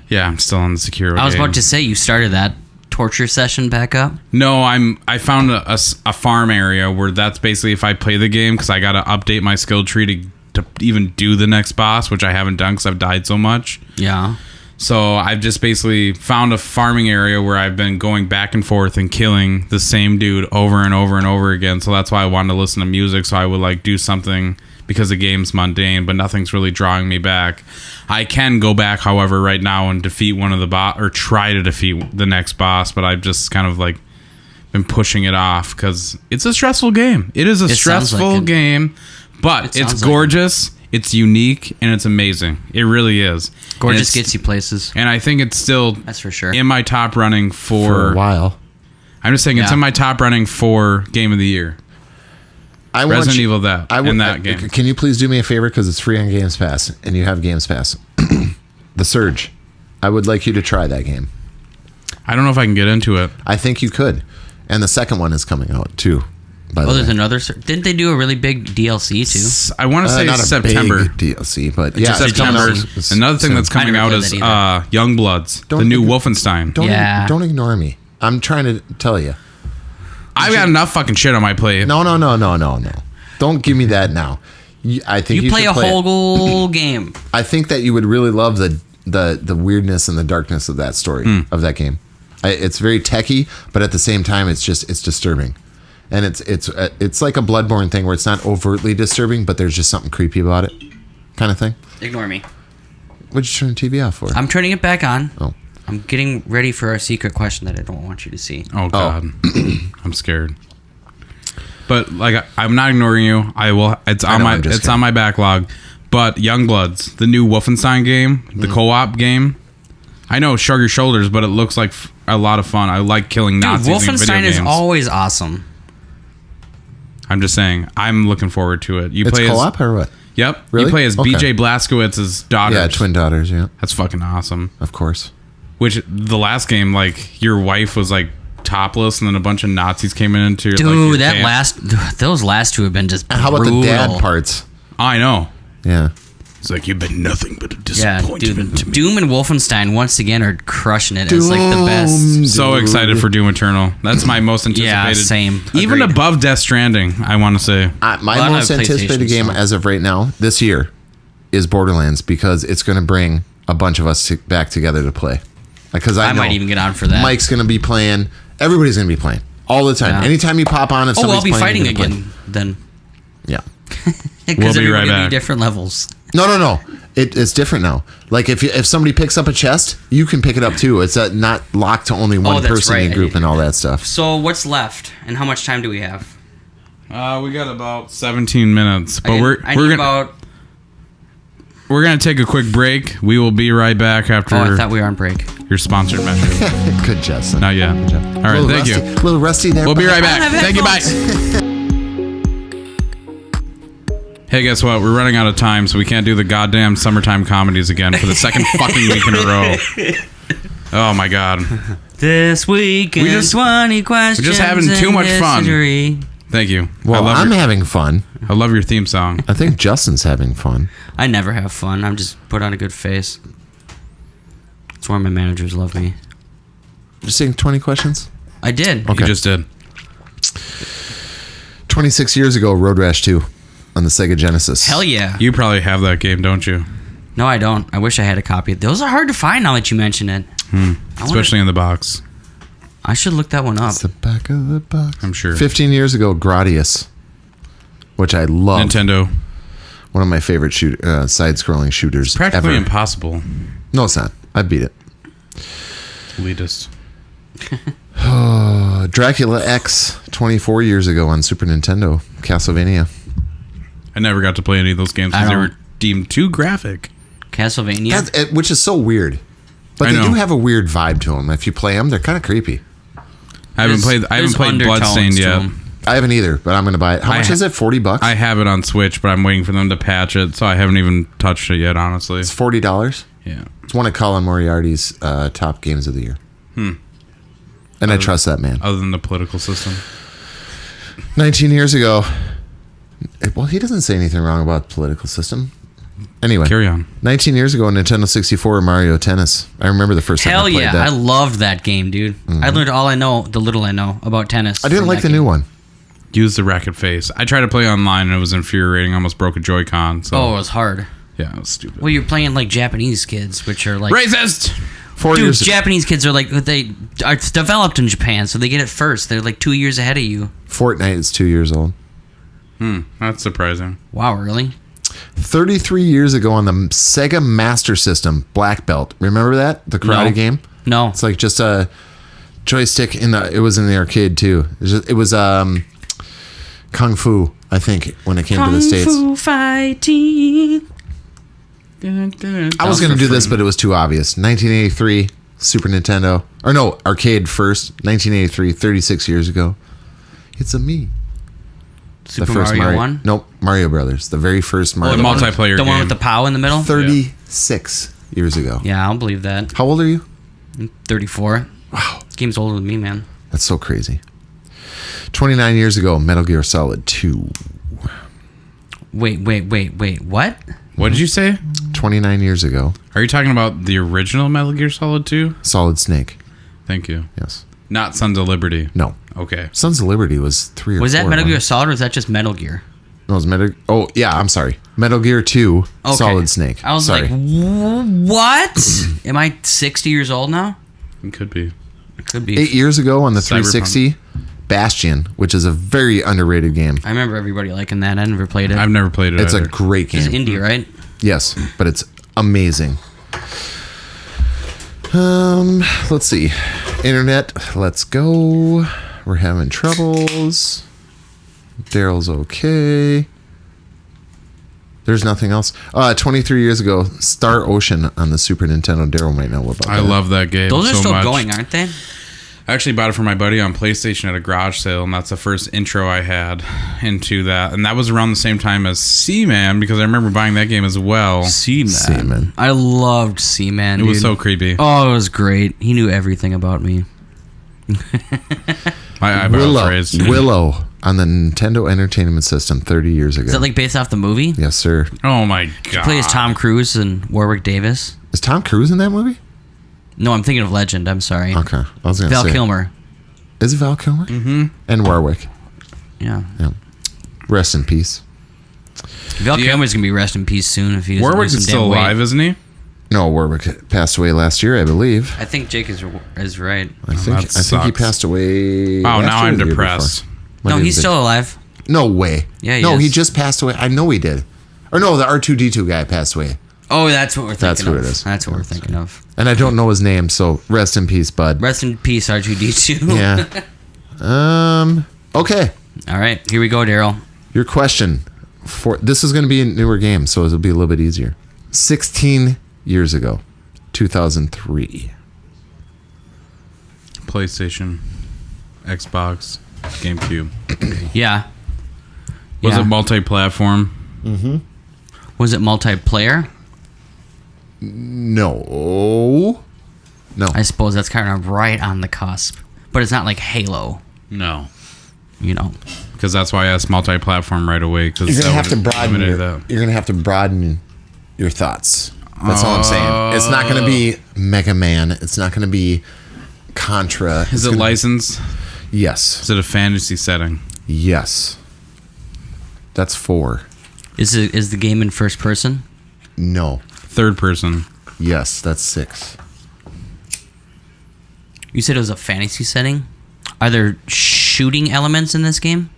yeah, I'm still on the Sekiro. I was game. about to say, you started that torture session back up. No, I found a farm area where that's basically if I play the game, because I got to update my skill tree to even do the next boss, which I haven't done because I've died so much. Yeah. So I've just basically found a farming area where I've been going back and forth and killing the same dude over and over and over again. So that's why I wanted to listen to music, so I would like do something, because the game's mundane, but nothing's really drawing me back. I can go back, however, right now and defeat one of the boss, or try to defeat the next boss, but I've just kind of like been pushing it off because it's a stressful game. It is a It sounds stressful like it. game, but It it's sounds like gorgeous. It's unique, and it's amazing. It really is. Gorgeous And it's- gets you places. and I think it's still That's for sure. in my top running for a while. I'm just saying it's Yeah. in my top running for game of the year. I want Resident you- Evil that I would- in that game. Can you please do me a favor, because it's free on Games Pass, and you have Games Pass? The Surge. I would like you to try that game. I don't know if I can get into it. I think you could. And the second one is coming out too. By Oh, the there's way. another. Didn't they do a really big DLC too? I want to say Not a September. big DLC, but yeah, just September. it's Another thing soon. that's coming I out never is played that Youngbloods, the Don't new ign- Wolfenstein. Don't Yeah. don't ignore me. I'm trying to tell you. I've got enough fucking shit on my plate. No. Don't give me that now. I think You play should a whole game. I think that you would really love the weirdness and the darkness of that story of that game. It's very techy, but at the same time, it's disturbing, and it's like a Bloodborne thing where it's not overtly disturbing, but there's just something creepy about it, kind of thing. Ignore me. What'd you turn the TV off for? I'm turning it back on. Oh. I'm getting ready for our secret question that I don't want you to see. Oh God, I'm scared. But like, I'm not ignoring you. I will. It's on my backlog. But Youngbloods, the new Wolfenstein game, the co-op game. I know, shrug your shoulders, but it looks like a lot of fun. I like killing Nazis in video Wolfenstein games. is always awesome. I'm just saying, I'm looking forward to it. It's co-op or what? Yep. Really? You play as Okay. BJ Blazkowicz's daughter. Yeah, twin daughters. Yeah, That's fucking awesome. of course. Which the last game, like your wife was like topless, and then a bunch of Nazis came into your Dude, like, your camp. those last two have been just And how about brutal. the dad parts? I know. Yeah. It's like you've been nothing but a Yeah, disappointment to dude. me. Doom and Wolfenstein once again are crushing it. It's like the best. So excited for Doom Eternal. That's my most anticipated. Yeah, same. Even Agreed. above Death Stranding, I want to say. My Well, I most don't have anticipated PlayStation, game so- as of right now this year is Borderlands because it's going to bring a bunch of us back together to play. Because I know might even get on for that. Mike's going to be playing. Everybody's going to be playing all the time. Yeah. Anytime you pop on, if Oh, somebody's I'll be playing, fighting you're gonna again then. play. Yeah. Because We'll be right back. different levels. No. It's different now. Like if somebody picks up a chest, you can pick it up too. It's not locked to only one that's person right. in a I group did and all hear that stuff. So what's left, and how much time do we have? We got about 17 minutes, but I need about. we're gonna take a quick break. We will be right back after Oh, I thought we were on break. your sponsored message. Good, Justin. Not yet. Good job. All right, thank you. A little rusty there. We'll be right I back. don't have Thank you. Bye. headphones. Hey, guess what? We're running out of time, so we can't do the goddamn summertime comedies again for the second fucking week in a row. Oh my god. This week in 20 questions. we're just having too in much fun. history. Thank you. Well, I'm your, having fun. I love your theme song. I think Justin's having fun. I never have fun. I'm just put on a good face. That's why my managers love me. Just saying 20 questions? I did. Okay. You just did. 26 years ago, Road Rash 2 on the Sega Genesis. Hell yeah. You probably have that game, don't you? No, I don't. I wish I had a copy. Those are hard to find now that you mention it. Especially in the box. I should look that one up. It's the back of the box. I'm sure. 15 years ago, Gradius, which I love. Nintendo. One of my favorite side-scrolling shooters Practically ever. impossible. No, it's not. I beat it. Elitist. Dracula X, 24 years ago on Super Nintendo. Castlevania. I never got to play any of those games I because they don't- were deemed too graphic. Castlevania. Which is so weird. But I they know. do have a weird vibe to them. If you play them, they're kind of creepy. I haven't played There's Bloodstained undertones to yet. 'em. I haven't either, but I'm going to buy it. How much is it? $40? I have it on Switch, but I'm waiting for them to patch it, so I haven't even touched it yet, honestly. It's $40. Yeah. It's one of Colin Moriarty's top games of the year. And I trust that man. Other than the political system. 19 years ago. Well, he doesn't say anything wrong about the political system. Anyway, Carry on. 19 years ago, Nintendo 64 Mario Tennis. I remember the first time Hell I played yeah. that. I loved that game, dude. I learned all I know, the little I know about tennis. I didn't from like that the new game. one. Use the racket face. I tried to play online and it was infuriating. I almost broke a Joy-Con. So Oh, it was hard. yeah, it was stupid. Well, you're playing like Japanese kids, which are like. Racist! 4 Dude, years Japanese kids are like, they are developed in Japan, so they get it first. They're like 2 years ahead of you. Fortnite is 2 years old. That's surprising. Wow, really? 33 years ago on the Sega Master System, Black Belt. Remember that? The karate No. game? No. It's like just a joystick it was in the arcade too. It was Kung Fu, I think, when it came to the States. Kung Fu fighting. I was going to do this, but it was too obvious. 1983, Super Nintendo. Or no, arcade first. 1983, 36 years ago. It's a me. Super Mario 1? Nope, Mario Brothers. The very first Mario the Brothers. multiplayer The one game. with the POW in the middle? 36 years ago. Yeah, I'll believe that. How old are you? 34. Wow. This game's older than me, man. That's so crazy. 29 years ago, Metal Gear Solid 2. Wait. What? What did you say? 29 years ago, Are you talking about the original Metal Gear Solid 2? Solid Snake. Thank you. Yes. Not Sons of Liberty. No. Okay. Sons of Liberty was 3 or 4. Was that Metal wasn't Gear it? Solid or was that just Metal Gear? No, it was Metal. Oh yeah, I'm sorry. Metal Gear 2, Okay. Solid Snake. I was sorry. like, what? Am I 60 years old now? It could be. It could be. 8 years ago on the Cyberpunk. 360, Bastion, which is a very underrated game. I remember everybody liking that. I never played it. I've never played it. It's either. a great It's game. indie, right? Yes, but it's amazing. Let's see. Internet, let's go. We're having troubles. Daryl's okay. There's nothing else. 23 years ago, Star Ocean on the Super Nintendo. Daryl might know about that. I love that game. Those are so still much. going, aren't they? I actually bought it for my buddy on PlayStation at a garage sale, and that's the first intro I had into that. And that was around the same time as Seaman, because I remember buying that game as well. Seaman. I loved Seaman. It was so creepy. Oh, it was great. He knew everything about me. My eyebrows raised. Willow on the Nintendo Entertainment System 30 years ago. Is that like based off the movie? Yes, sir. Oh my god. Plays Tom Cruise and Warwick Davis. Is Tom Cruise in that movie? No, I'm thinking of Legend. I'm sorry. Okay. I was going to Val say. Kilmer. Is it Val Kilmer? Mm-hmm. And Warwick. Yeah. Yeah. Rest in peace. Val Kilmer's going to be rest in peace soon if he doesn't Warwick lose is some still damn weight. alive, isn't he? No, Warwick passed away last year, I believe. I think Jake is right. I think he sucks. passed away. Oh, last now year or I'm the year depressed. before. Might No, have he's been- still alive. No way. Yeah, he no, is. he just passed away. I know he did. Or no, the R2D2 guy passed away. Oh, that's what we're thinking That's of. who it is. That's what we're thinking of. And I don't know his name, so rest in peace, bud. Rest in peace, R2D2. Yeah. Okay. All right, here we go, Daryl. Your question for this is going to be a newer game, so it'll be a little bit easier. 16 years ago, 2003. PlayStation, Xbox, GameCube. Yeah. Was Yeah. it multi-platform? Was it multiplayer? No. No. I suppose that's kind of right on the cusp. But it's not like Halo, No. you know. Because that's why I asked multi-platform right away. Because You're gonna have to broaden. You're gonna have to broaden your thoughts. That's all I'm saying. It's not gonna be Mega Man. It's not gonna be Contra. Is it licensed? Yes. Is it a fantasy setting? Yes. That's 4. Is the game in first person? No. Third person. Yes, that's 6. You said it was a fantasy setting? Are there shooting elements in this game?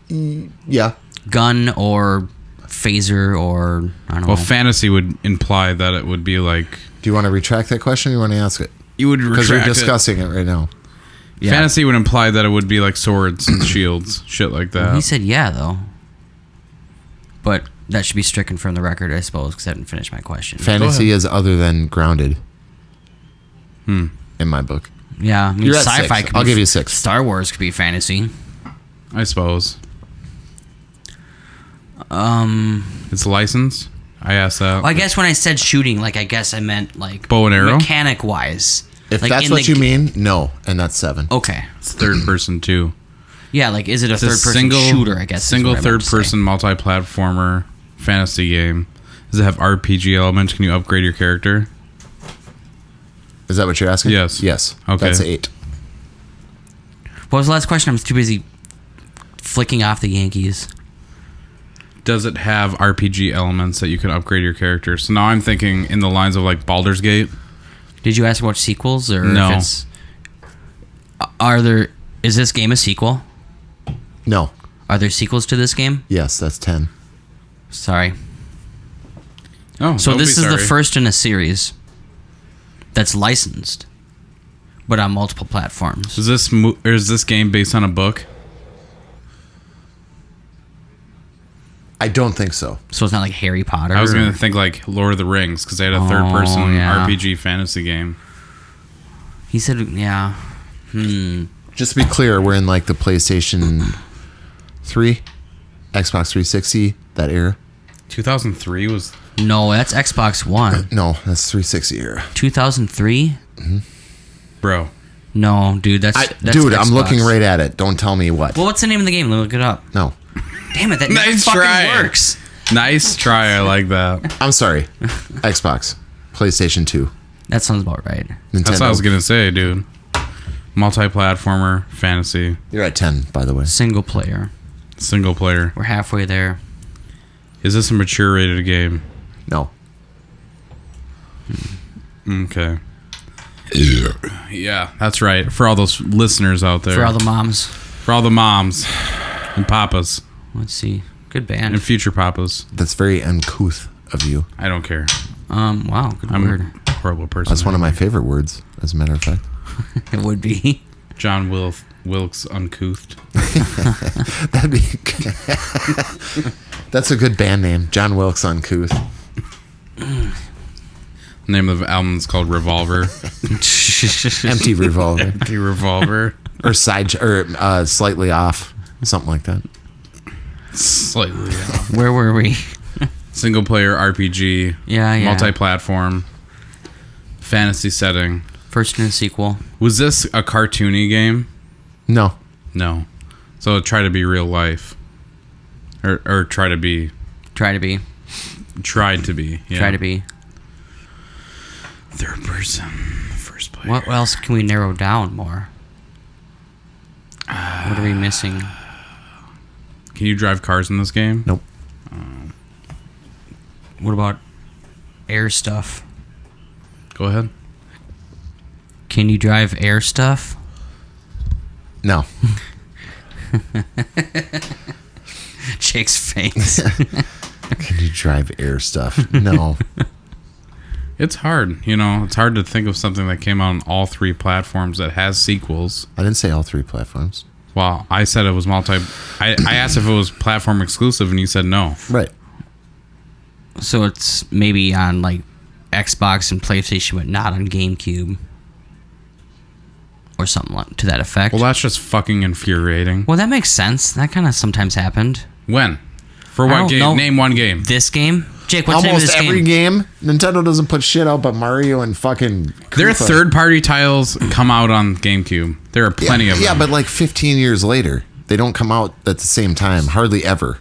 Yeah. Gun or phaser or I don't know. Well, fantasy would imply that it would be like Do you want to retract that question or you want to ask it? you would Because you're retract it. discussing it right now. Yeah. Fantasy would imply that it would be like swords and shields, shit like that. He said yeah though. But that should be stricken from the record, I suppose, because I haven't finished my question. Fantasy is other than grounded. In my book. Yeah, I mean, You're at sci-fi 6. could I'll be give you 6. Star Wars could be fantasy. I suppose. It's licensed. I asked that. Well, I guess when I said shooting, like I guess I meant like Bow and arrow? mechanic wise. If like that's in what the you mean, no. And that's 7. Okay. It's third person too. Yeah, like is it a It's a third person single shooter? I guess is single what I meant third to say. person multi-platformer fantasy game. Does it have RPG elements? Can you upgrade your character? Is that what you're asking? Yes. Yes. Okay. That's 8. What was the last question? I was too busy flicking off the Yankees. Does it have RPG elements that you can upgrade your character? So now I'm thinking in the lines of like Baldur's Gate. Did you ask about sequels or No. if it's is this game a sequel? No. Are there sequels to this game? Yes, that's 10. Sorry. Oh, So don't this be is the sorry. first in a series that's licensed, but on multiple platforms. Is this game based on a book? I don't think so. So it's not like Harry Potter. I was or- gonna think like Lord of the Rings because they had a third person Oh, yeah. RPG fantasy game. He said, yeah. Just to be clear, we're in like the PlayStation 3, Xbox 360, that era. 2003 was No, that's Xbox One. No, that's 360 era. 2003? bro. No, dude, that's Dude, I'm Xbox. looking right at it. Don't tell me what. Well, what's the name of the game? Let me look it up. No. Damn it, that never Nice fucking try. works. Nice try. I like that. I'm sorry. Xbox. PlayStation 2. That sounds about right. Nintendo. That's what I was gonna say, dude. Multi-platformer, fantasy, You're at 10, by the way. Single player. single player. We're halfway there. Is this a mature rated game? No. Okay. Yeah, that's right. For all those listeners out there. For all the moms. For all the moms and papas Let's see. Good band. and future papas. That's very uncouth of you. I don't care. Wow, good I'm word. a horrible person. That's one of my favorite words, as a matter of fact. It would be. John Wilkes Uncouthed. That'd be. That's a good band name, John Wilkes Uncouth. Name of the album is called Revolver. Empty Revolver, Empty Revolver. or slightly off, something like that. Slightly. Yeah. Where were we? Single player RPG. Yeah. Multi-platform. Fantasy setting. First and a sequel. Was this a cartoony game? No, No. So try to be real life. Or try to be. Try to be. Tried to be. Yeah. Try to be. Third person. First player. What else can we narrow down more? What are we missing? Can you drive cars in this game? nope. What about air stuff? Go ahead. Can you drive air stuff? No. Jake's face. Can you drive air stuff? No. It's hard. It's hard to think of something that came out on all three platforms that has sequels. I didn't say all three platforms. Well, I said it was I asked if it was platform exclusive, and you said no. Right. So it's maybe on like Xbox and PlayStation, but not on GameCube. Or something to that effect. Well, that's just fucking infuriating. Well, that makes sense. That kind of sometimes happened. When? For I what don't game? know. This one game. This game? Jake, what's the name of Almost this every game? Nintendo doesn't put shit out but Mario and fucking Their Koopa. third-party titles come out on GameCube. There are plenty of them. Yeah, but like 15 years later. They don't come out at the same time. Hardly ever.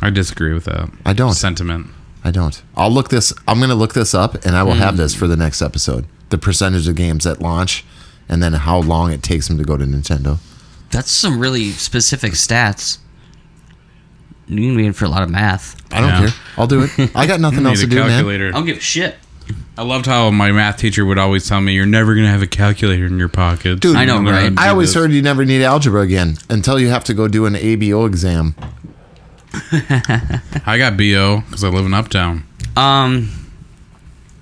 I disagree with that. I don't. Sentiment. I don't. I'm going to look this up, and I will have this for the next episode. The percentage of games that launch, and then how long it takes them to go to Nintendo. That's some really specific stats. You can be in for a lot of math. I don't care. I'll do it. I got nothing else to Need a do, man. calculator. I don't give a shit. I loved how my math teacher would always tell me, "You're never gonna have a calculator in your pocket." Dude, I know, right? I always heard you never need algebra again until you have to go do an ABO exam. I got BO because I live in Uptown.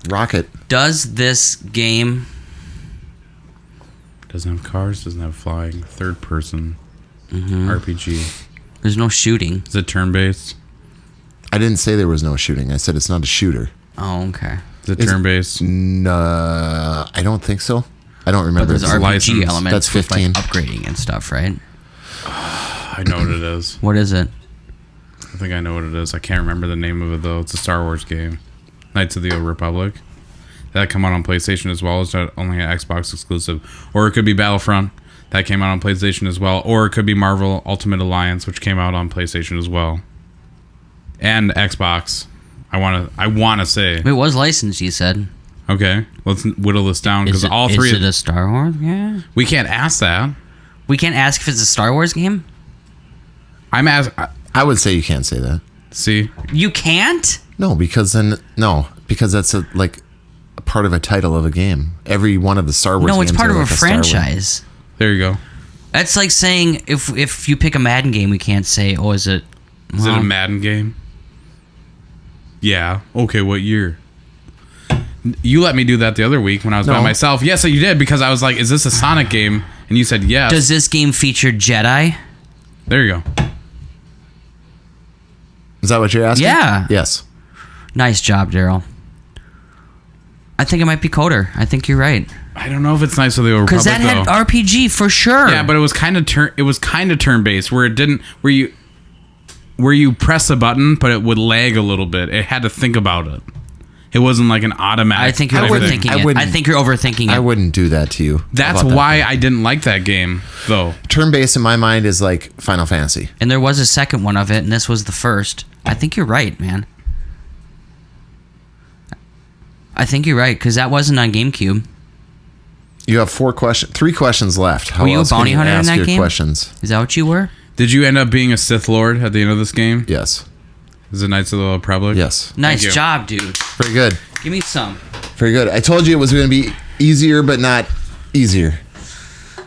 Rocket. Does this game... Doesn't have cars. Doesn't have flying. Third person. RPG. There's no shooting. Is it turn based? I didn't say there was no shooting. I said it's not a shooter. Oh, okay. Is it turn based? No, I don't think so. I don't But remember. there's It's RPG licensed. elements That's with, like, 15. upgrading and stuff, right? I know what it is. What is it? I think I know what it is. I can't remember the name of it though. It's a Star Wars game. Knights of the Old Republic. That come out on PlayStation as well. It's not only an Xbox exclusive. Or it could be Battlefront. That came out on PlayStation as well. Or it could be Marvel Ultimate Alliance, which came out on PlayStation as well. And Xbox. I wanna say. It was licensed, you said. Okay, let's whittle this down because all three. Is it a Star Wars game? We can't ask that. We can't ask if it's a Star Wars game? I'm ask. I would say you can't say that. See, You can't? No, because that's a part of a title of a game. Every one of the Star Wars No, it's games part are of a like Star Wars. franchise. there you go. That's like saying if you pick a Madden game, we can't say, oh, is it... Is it a Madden game? Yeah. Okay. What year? You let me do that the other week when I was by No. myself. Yes, you did because I was like, "Is this a Sonic game?" And you said yes. Does this game feature Jedi? There you go. Is that what you're asking? Yeah. Yes. Nice job, Daryl. I think it might be Coder. I think you're right. I don't know if it's nice of the Old Because Republic that had though. RPG for sure. Yeah, but it was kind of turn based where it didn't where you press a button but it would lag a little bit. It had to think about it. It wasn't like an automatic. I think you're type of thing. overthinking I it. I wouldn't- think you're overthinking it. I wouldn't do that to you. That's about that. why I didn't like that game though. Turn-based in my mind is like Final Fantasy. And there was a second one of it, and this was the first. I think you're right, man. I think you're right, because that wasn't on GameCube. You have 3 questions left. How Were you a else can bounty hunter in ask that your game? questions? Is that what you were? Did you end up being a Sith Lord at the end of this game? Yes. Is it Knights of the Old Republic? Yes. Nice you. job, dude. Very good. Give me some. Very good. I told you it was going to be easier, but not easier.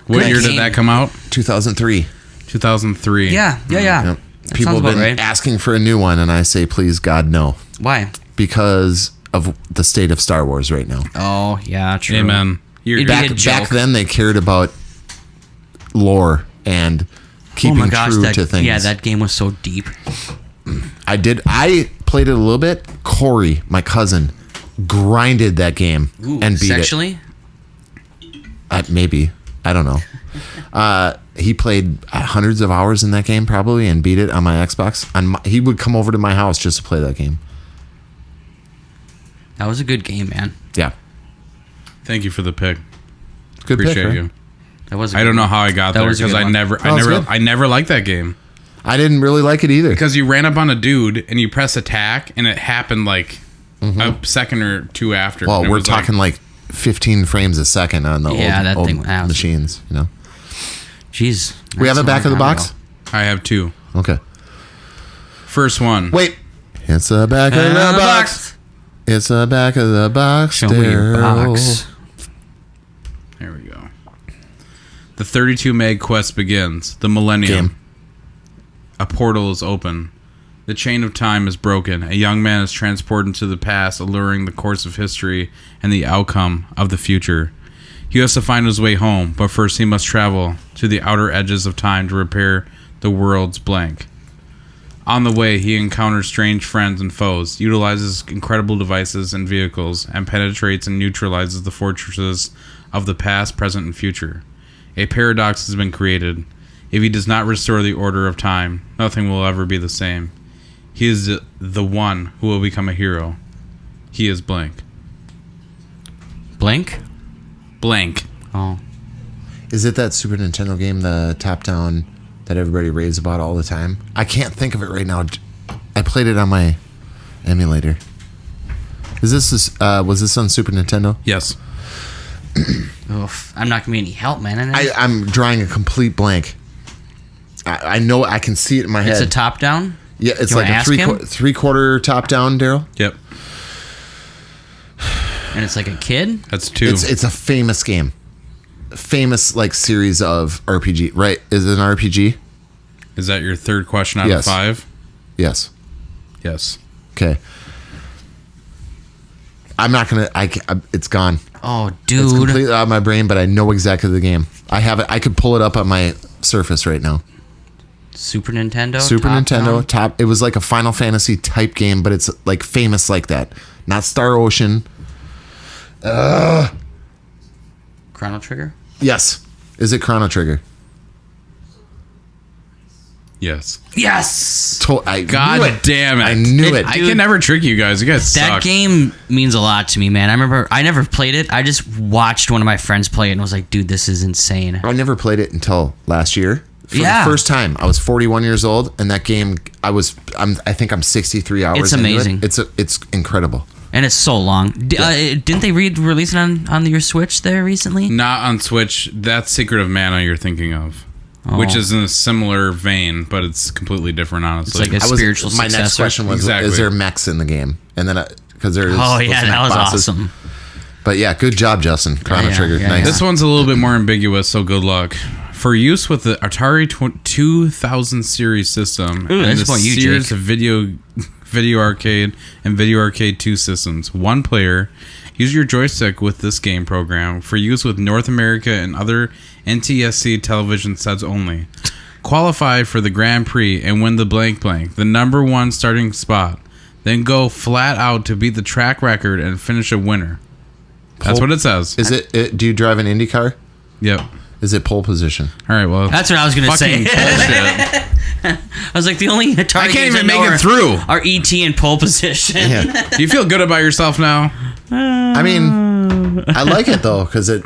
What Good year did game. that come out? 2003. 2003. Yeah. Yep. That People sounds have about been right. asking for a new one, and I say, please, God, no. Why? Because of the state of Star Wars right now. Oh, yeah, true. Amen. It'd be Back a joke. then, they cared about lore and keeping Oh my gosh, true to things. yeah, that game was so deep. I played it a little bit. Corey, my cousin, grinded that game Ooh, and beat sexually? it. Maybe. I don't know. He played hundreds of hours in that game probably and beat it on my Xbox. He would come over to my house just to play that game. That was a good game, man. Yeah. Thank you for the pick. Good Appreciate pick, right? you. That was. I don't know how I got That there was a because good one. I never liked that game. I didn't really like it either. Because you ran up on a dude and you press attack and it happened like a second or two after. Well, And it we're was talking like 15 frames a second on the old machines, you know. Jeez. We have that's it back a of the long box? time I have 2. Okay. First one. Wait. It's the back of ago. the box. It's the back of the box. Show me your box. There we go. The 32 meg quest begins. The millennium. Game. A portal is open. The chain of time is broken. A young man is transported into the past, alluring the course of history and the outcome of the future. He has to find his way home, but first he must travel to the outer edges of time to repair the world's blank. On the way, he encounters strange friends and foes, utilizes incredible devices and vehicles, and penetrates and neutralizes the fortresses of the past, present, and future. A paradox has been created. If he does not restore the order of time, nothing will ever be the same. He is the one who will become a hero. He is blank. Blank? Blank. Oh. Is it that Super Nintendo game, the top-down, that everybody raves about all the time? I can't think of it right now. I played it on my emulator. Was this on Super Nintendo? Yes. Oof. I'm not gonna be any help, man. I'm drawing a complete blank. I know I can see it in my head. It's a top down. Yeah, it's You like wanna a ask him? three-quarter top-down, Daryl. Yep. And it's like a kid. That's 2. It's a famous game. Famous like series of RPG, right? Is it an RPG? Is that your third question out Yes. of 5? Yes. Yes. Okay. I'm not gonna. It's gone. Oh, It's dude. completely out of my brain, but I know exactly the game. I have it. I could pull it up on my Surface right now. Super Nintendo. Super top Nintendo down? top. It was like a Final Fantasy type game, but it's like famous like that. Not Star Ocean. Chrono Trigger. Yes. Is it Chrono Trigger? Yes. Yes. I God knew it. damn it. I knew it. I can never trick you guys. You guys That suck. game means a lot to me, man. I remember I never played it. I just watched one of my friends play it and was like, dude, this is insane. I never played it until last year. For Yeah. the first time. I was 41 years old, and that game, I think I'm 63 hours It's into it. amazing. It's incredible. And it's so long. Didn't they release it on your Switch there recently? Not on Switch. That's Secret of Mana you're thinking of. Which is in a similar vein, but it's completely different, honestly. It's like a spiritual My successor. next question was, Exactly. is there mechs in the game? And then, because there's Oh, those yeah, mech that was bosses. awesome. But yeah, good job, Justin. Chrono Yeah, Trigger. yeah, Nice. This one's a little bit more ambiguous, so good luck. For use with the Atari 2000 series system Ooh, and that's the about you, Sears Jake. Video Arcade and Video Arcade 2 systems, one player, use your joystick with this game program for use with North America and other NTSC television sets only. Qualify for the Grand Prix and win the blank blank, the number 1 starting spot. Then go flat out to beat the track record and finish a winner. That's what it says. Is it? Do you drive an Indy car? Yep. Is it pole position? All right, well, That's what I was gonna fucking say. bullshit. I was like, the only Atari I can't games even know make it are- through. Are ET in pole position? Yeah. Do you feel good about yourself now? I mean, I like it though because it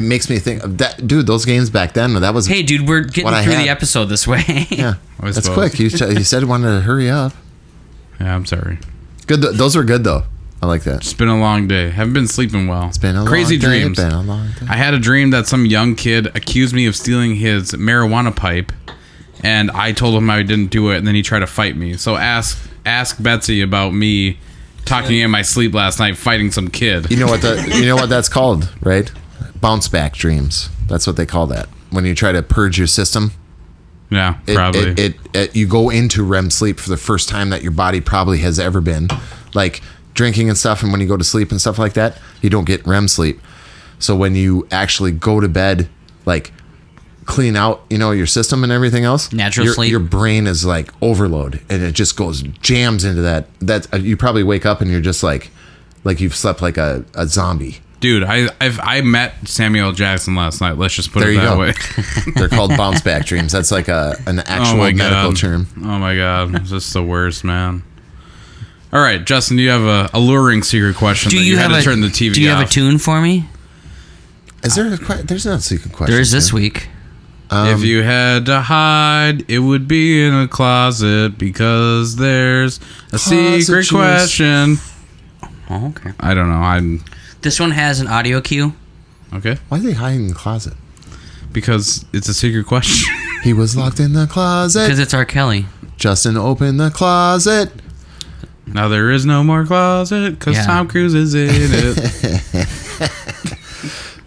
makes me think of that. Dude, those games back then, that was Hey, dude, we're getting What I through had. the episode this way. yeah. I That's suppose. quick. You said you wanted to hurry up. Yeah, I'm sorry. Good. Those are good though. I like that. It's been a long day. Haven't been sleeping well. It's been a crazy long day, dreams. been a long day. I had a dream that some young kid accused me of stealing his marijuana pipe, and I told him I didn't do it, and then he tried to fight me. So ask Betsy about me talking in my sleep last night, fighting some kid. You know what that's called, right? Bounce back dreams. That's what they call that. When you try to purge your system. Yeah, probably. You go into REM sleep for the first time that your body probably has ever been. Like drinking and stuff, and when you go to sleep and stuff like that, you don't get REM sleep. So when you actually go to bed, like clean out, your system and everything else, natural sleep, your brain is like overload, and it just jams into that. You probably wake up and you're just like you've slept like a zombie. Dude, I met Samuel L. Jackson last night. Let's just put it that way. They're called bounce back dreams. That's like an actual medical term. Oh my God, it's just the worst, man. All right, Justin, do you have a alluring secret question that you had to turn the TV off? Do you have a tune for me? Is there there's no secret question. There is this week. If you had to hide, it would be in a closet because there's a secret question. Oh, okay. I don't know. This one has an audio cue. Okay. Why are they hiding in the closet? Because it's a secret question. He was locked in the closet. Because it's R. Kelly. Justin opened the closet. Now there is no more closet because Tom Cruise is in it.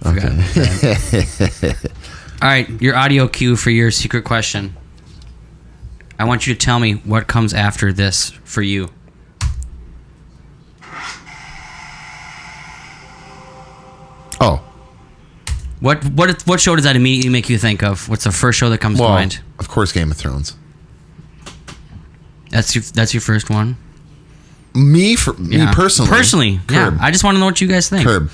Okay. All right, your audio cue for your secret question. I want you to tell me what comes after this for you. Oh. What show does that immediately make you think of? What's the first show that comes to mind? Of course, Game of Thrones. That's your first one? Me personally. Personally, Curb. yeah. I just want to know what you guys think. Curb.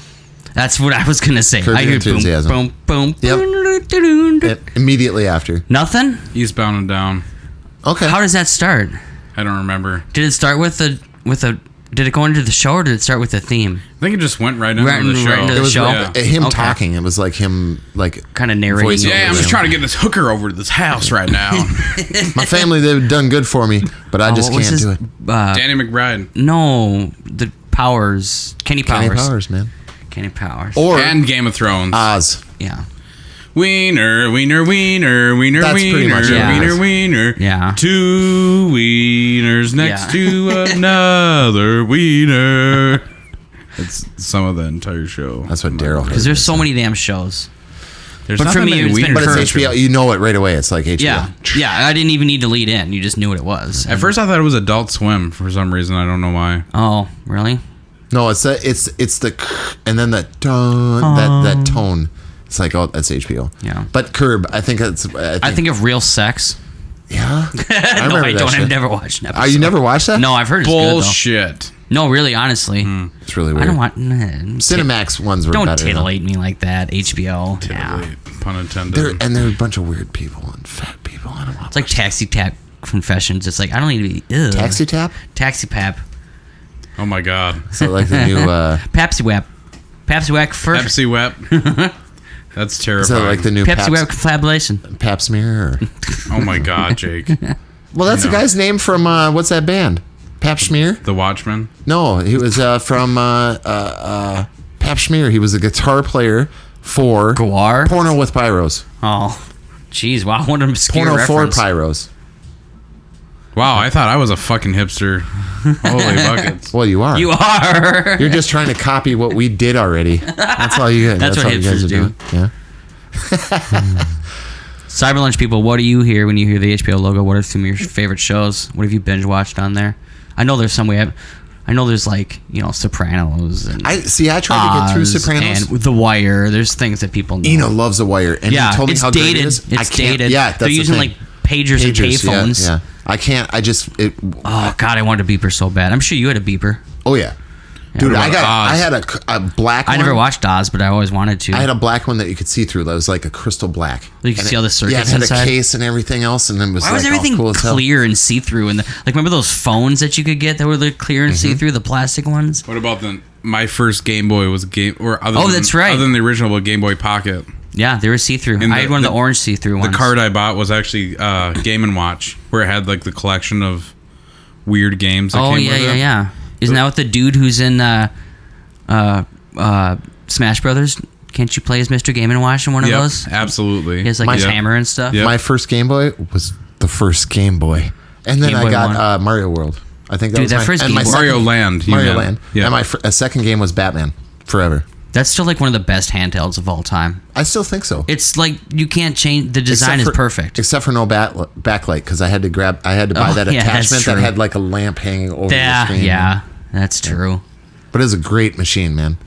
That's what I was gonna say. Curb I Your heard Enthusiasm. boom, boom, Yep. Immediately after. Nothing. Eastbound and Down. Okay. How does that start? I don't remember. Did it start with a? Did it go into the show, or did it start with a theme? I think it just went right into the show. Right into It the was show. him talking. It was like him, kind of narrating. voice over Yeah, I'm them. just trying to get this hooker over to this house right now. My family, they've done good for me, but I just what was can't his- do it. Danny McBride. No, the Powers. Kenny Powers. Kenny Powers, man. Kenny Powers. Or And Game of Thrones. Oz. Yeah. Wiener, wiener, wiener, wiener, That's pretty wiener, much it. wiener, wiener. Yeah. Two wieners next to another wiener. It's some of the entire show. That's what Daryl Because has. there's so many damn shows. There's but not for that me, many it's been wieners. But Curb. it's HBO. You know it right away. It's like HBO. Yeah. Yeah, I didn't even need to lead in. You just knew what it was. At first, I thought it was Adult Swim for some reason. I don't know why. Oh, really? No, it's the and then that tone, that tone. It's like, oh, that's HBO. Yeah. But Curb, I think it's. I think of Real Sex. Yeah. No, remember I that don't. shit. I've never watched an episode. Oh, you never watched that? No, I've heard it's Bullshit. good, though. No, really, honestly. It's really weird. I don't want... Cinemax ones were Don't better. titillate me like that, HBO. Yeah. Titillate, pun intended. They're a bunch of weird people and fat people. I don't want It's like Taxi Tap Confessions. It's like, I don't need to be... Ugh. Taxi Tap. Taxi Pap. Oh my God. So like the new. Pepsi Wap. Pepsi Wap first. Pepsi Wep. That's terrifying. Is that like the new Pepsi Wap confabulation. Pap smear? Or? Oh my God, Jake. Well, that's the guy's name from what's that band? Pap Schmear? The Watchmen. No, he was from Pap Schmear. He was a guitar player for Guar? Porno with Pyros. Oh, jeez. Wow, what an obscure Porno reference. for Pyros. Wow, I thought I was a fucking hipster. Holy buckets. Well, you are. You are. You're just trying to copy what we did already. That's all you. That's what all you guys hipsters are do. doing. Yeah. Cyber Lunch people, what do you hear when you hear the HBO logo? What are some of your favorite shows? What have you binge watched on there? I know there's some we have. I know there's like, Sopranos and I tried to get through Oz Sopranos. and The Wire. There's things that people know. Eno loves The Wire, and Yeah, he told me it's how dated. great it is. It's I can't, dated. Yeah, that's They're the using thing. like pagers and payphones. Yeah. I can't. Oh God, I wanted a beeper so bad. I'm sure you had a beeper. Oh yeah, dude. What I about Oz? had a black one. I never watched Oz, but I always wanted to. I had a black one that you could see through. That was like a crystal black. You could And see all the circuits Yeah, it had inside? a case and everything else, and then it was Why like was everything all cool as hell. clear and see through? And remember those phones that you could get that were clear and see through, the plastic ones? What about my first Game Boy was a game, or other Oh, than, that's right. Other than the original Game Boy Pocket. Yeah, they were see through. And I had one of the orange see through ones. The card I bought was actually Game & Watch, where it had like the collection of weird games that Oh came yeah, with yeah, it. yeah. Isn't that what the dude who's in Smash Brothers? Can't you play as Mr. Game & Watch in one of those? Absolutely. He has his hammer and stuff. Yep. My first Game Boy was the first Game Boy. And then Game I Boy got Mario World. I think that was that first Game Boy. Mario Land. Mario Land. Yeah. And my second game was Batman Forever. That's still like one of the best handhelds of all time. I still think so. It's like you can't change. The design is perfect. Except for no backlight, because I had to buy that attachment that had like a lamp hanging over the screen. Yeah, that's true. But it was a great machine, man.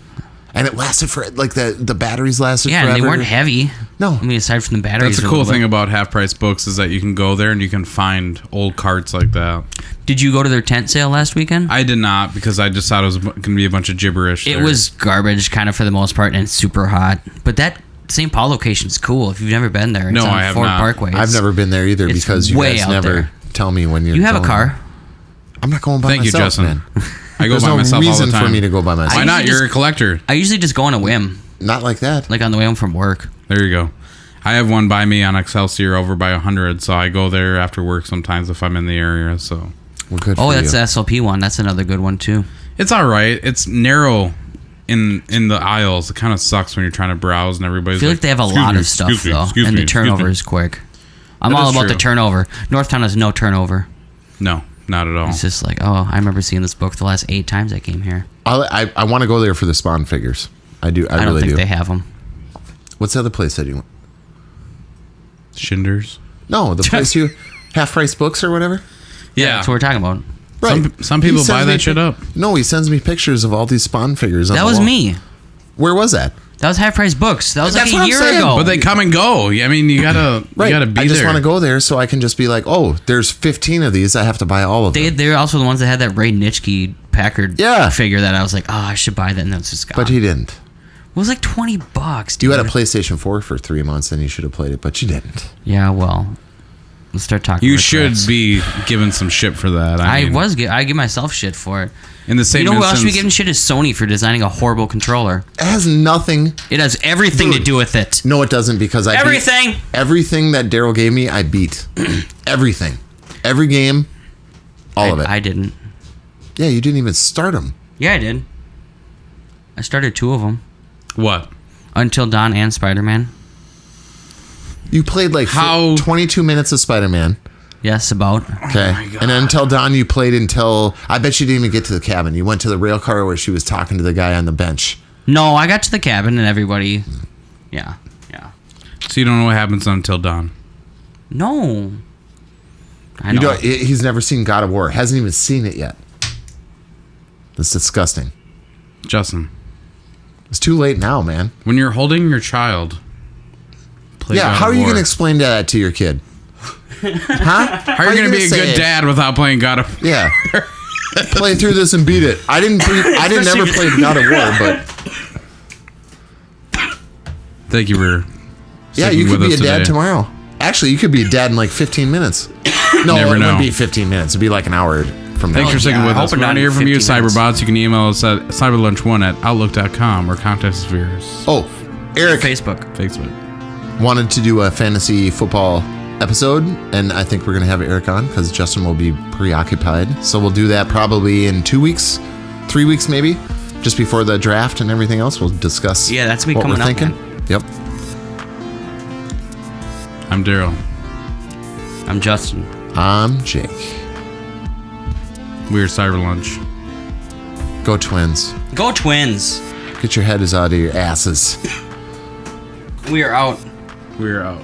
And it lasted for, like, the batteries lasted forever. Yeah, and they weren't heavy. No. I mean, aside from the batteries. That's the cool thing about Half Price Books is that you can go there and you can find old carts like that. Did you go to their tent sale last weekend? I did not, because I just thought it was going to be a bunch of gibberish. It was garbage, kind of, for the most part, and super hot. But that St. Paul location is cool. If you've never been there, it's No, on I have Ford not. Parkway. I've never been there either, it's because you way guys out never there. tell me when you're You have a telling car. me. I'm not going by Thank myself, you, Justin. man. I go There's by no myself all reason the time. for me to go by myself. Why not? usually You're a just- collector. I usually just go on a whim, Not like that. like on the way home from work. There you go. I have one by me on Excelsior over by 100, so I go there after work sometimes if I'm in the area. So Well, good Oh, for that's you. the SLP one. That's another good one, too. it's all right. It's narrow in the aisles. It kind of sucks when you're trying to browse and I everybody's feel like they have a lot of stuff, though, and the turnover is quick. I'm That all is about the true. turnover. Northtown has no turnover. No, not at all. It's just like, oh, I remember seeing this book the last 8 times I came here. I want to go there for the Spawn figures. I do. I don't really think do. they have them. What's the other place that you went? Shinders. No, the place you Half Price Books or whatever. Yeah. That's what we're talking about. Right. Some He people sends buy me that shit up. No, he sends me pictures of all these Spawn figures. On That the was wall. me. Where was that? That was Half Price Books. That was That's like what a I'm year saying. ago. But they come and go. I mean, you gotta Right. be there. I just want to go there so I can just be like, oh, there's 15 of these. I have to buy all of them. They're also the ones that had that Ray Nitschke Packard Yeah. figure that I was like, oh, I should buy that, and then it's just gone. But he didn't. It was like $20, dude. You had a PlayStation 4 for 3 months and you should have played it, but you didn't. Yeah, well, let's start talking. You regrets. should be given some shit for that. I mean, I give myself shit for it. in the same. You know who else should be instance- giving shit is Sony for designing a horrible controller. It has nothing. It has everything to Dude. do with it. No, it doesn't, because I beat Everything. everything that Daryl gave me. I beat everything, every game, all of it. I didn't. Yeah, you didn't even start them. Yeah, I did. I started 2 of them. What? Until Dawn and Spider-Man. You played like How- 22 minutes of Spider-Man. Yes, about. Okay, and then until Dawn, you played until I bet you didn't even get to the cabin. You went to the rail car where she was talking to the guy on the bench. No, I got to the cabin and everybody. Yeah. So you don't know what happens until dawn. No. I You know. don't. He's never seen God of War. Hasn't even seen it yet. That's disgusting. Justin, It's too late now, man. when you're holding your child, play Yeah, God how of are you War. going to explain that to your kid? Huh? How are you going to be a say good it? dad without playing God of War? Yeah. Play through this and beat it. I didn't never play God of War, but Thank you for yeah, sticking you could with be a us dad today. tomorrow. Actually, you could be a dad in like 15 minutes. No, Never it know. wouldn't be 15 minutes. It'd be like an hour from now. Thanks for sticking yeah, with I us. hope We're not going to in hear from you, 15 minutes. Cyberbots. You can email us at cyberlunch1@outlook.com or contact us via Oh, Eric Facebook. Facebook. wanted to do a fantasy football episode, and I think we're going to have Eric on because Justin will be preoccupied. So we'll do that probably in 2 weeks, 3 weeks maybe, just before the draft and everything else. We'll discuss Yeah, that's me what coming we're up, thinking. man. Yep. I'm Daryl. I'm Justin. I'm Jake. We're Cyber Lunch. Go Twins. Go Twins. Get your heads out of your asses. We are out. We're out.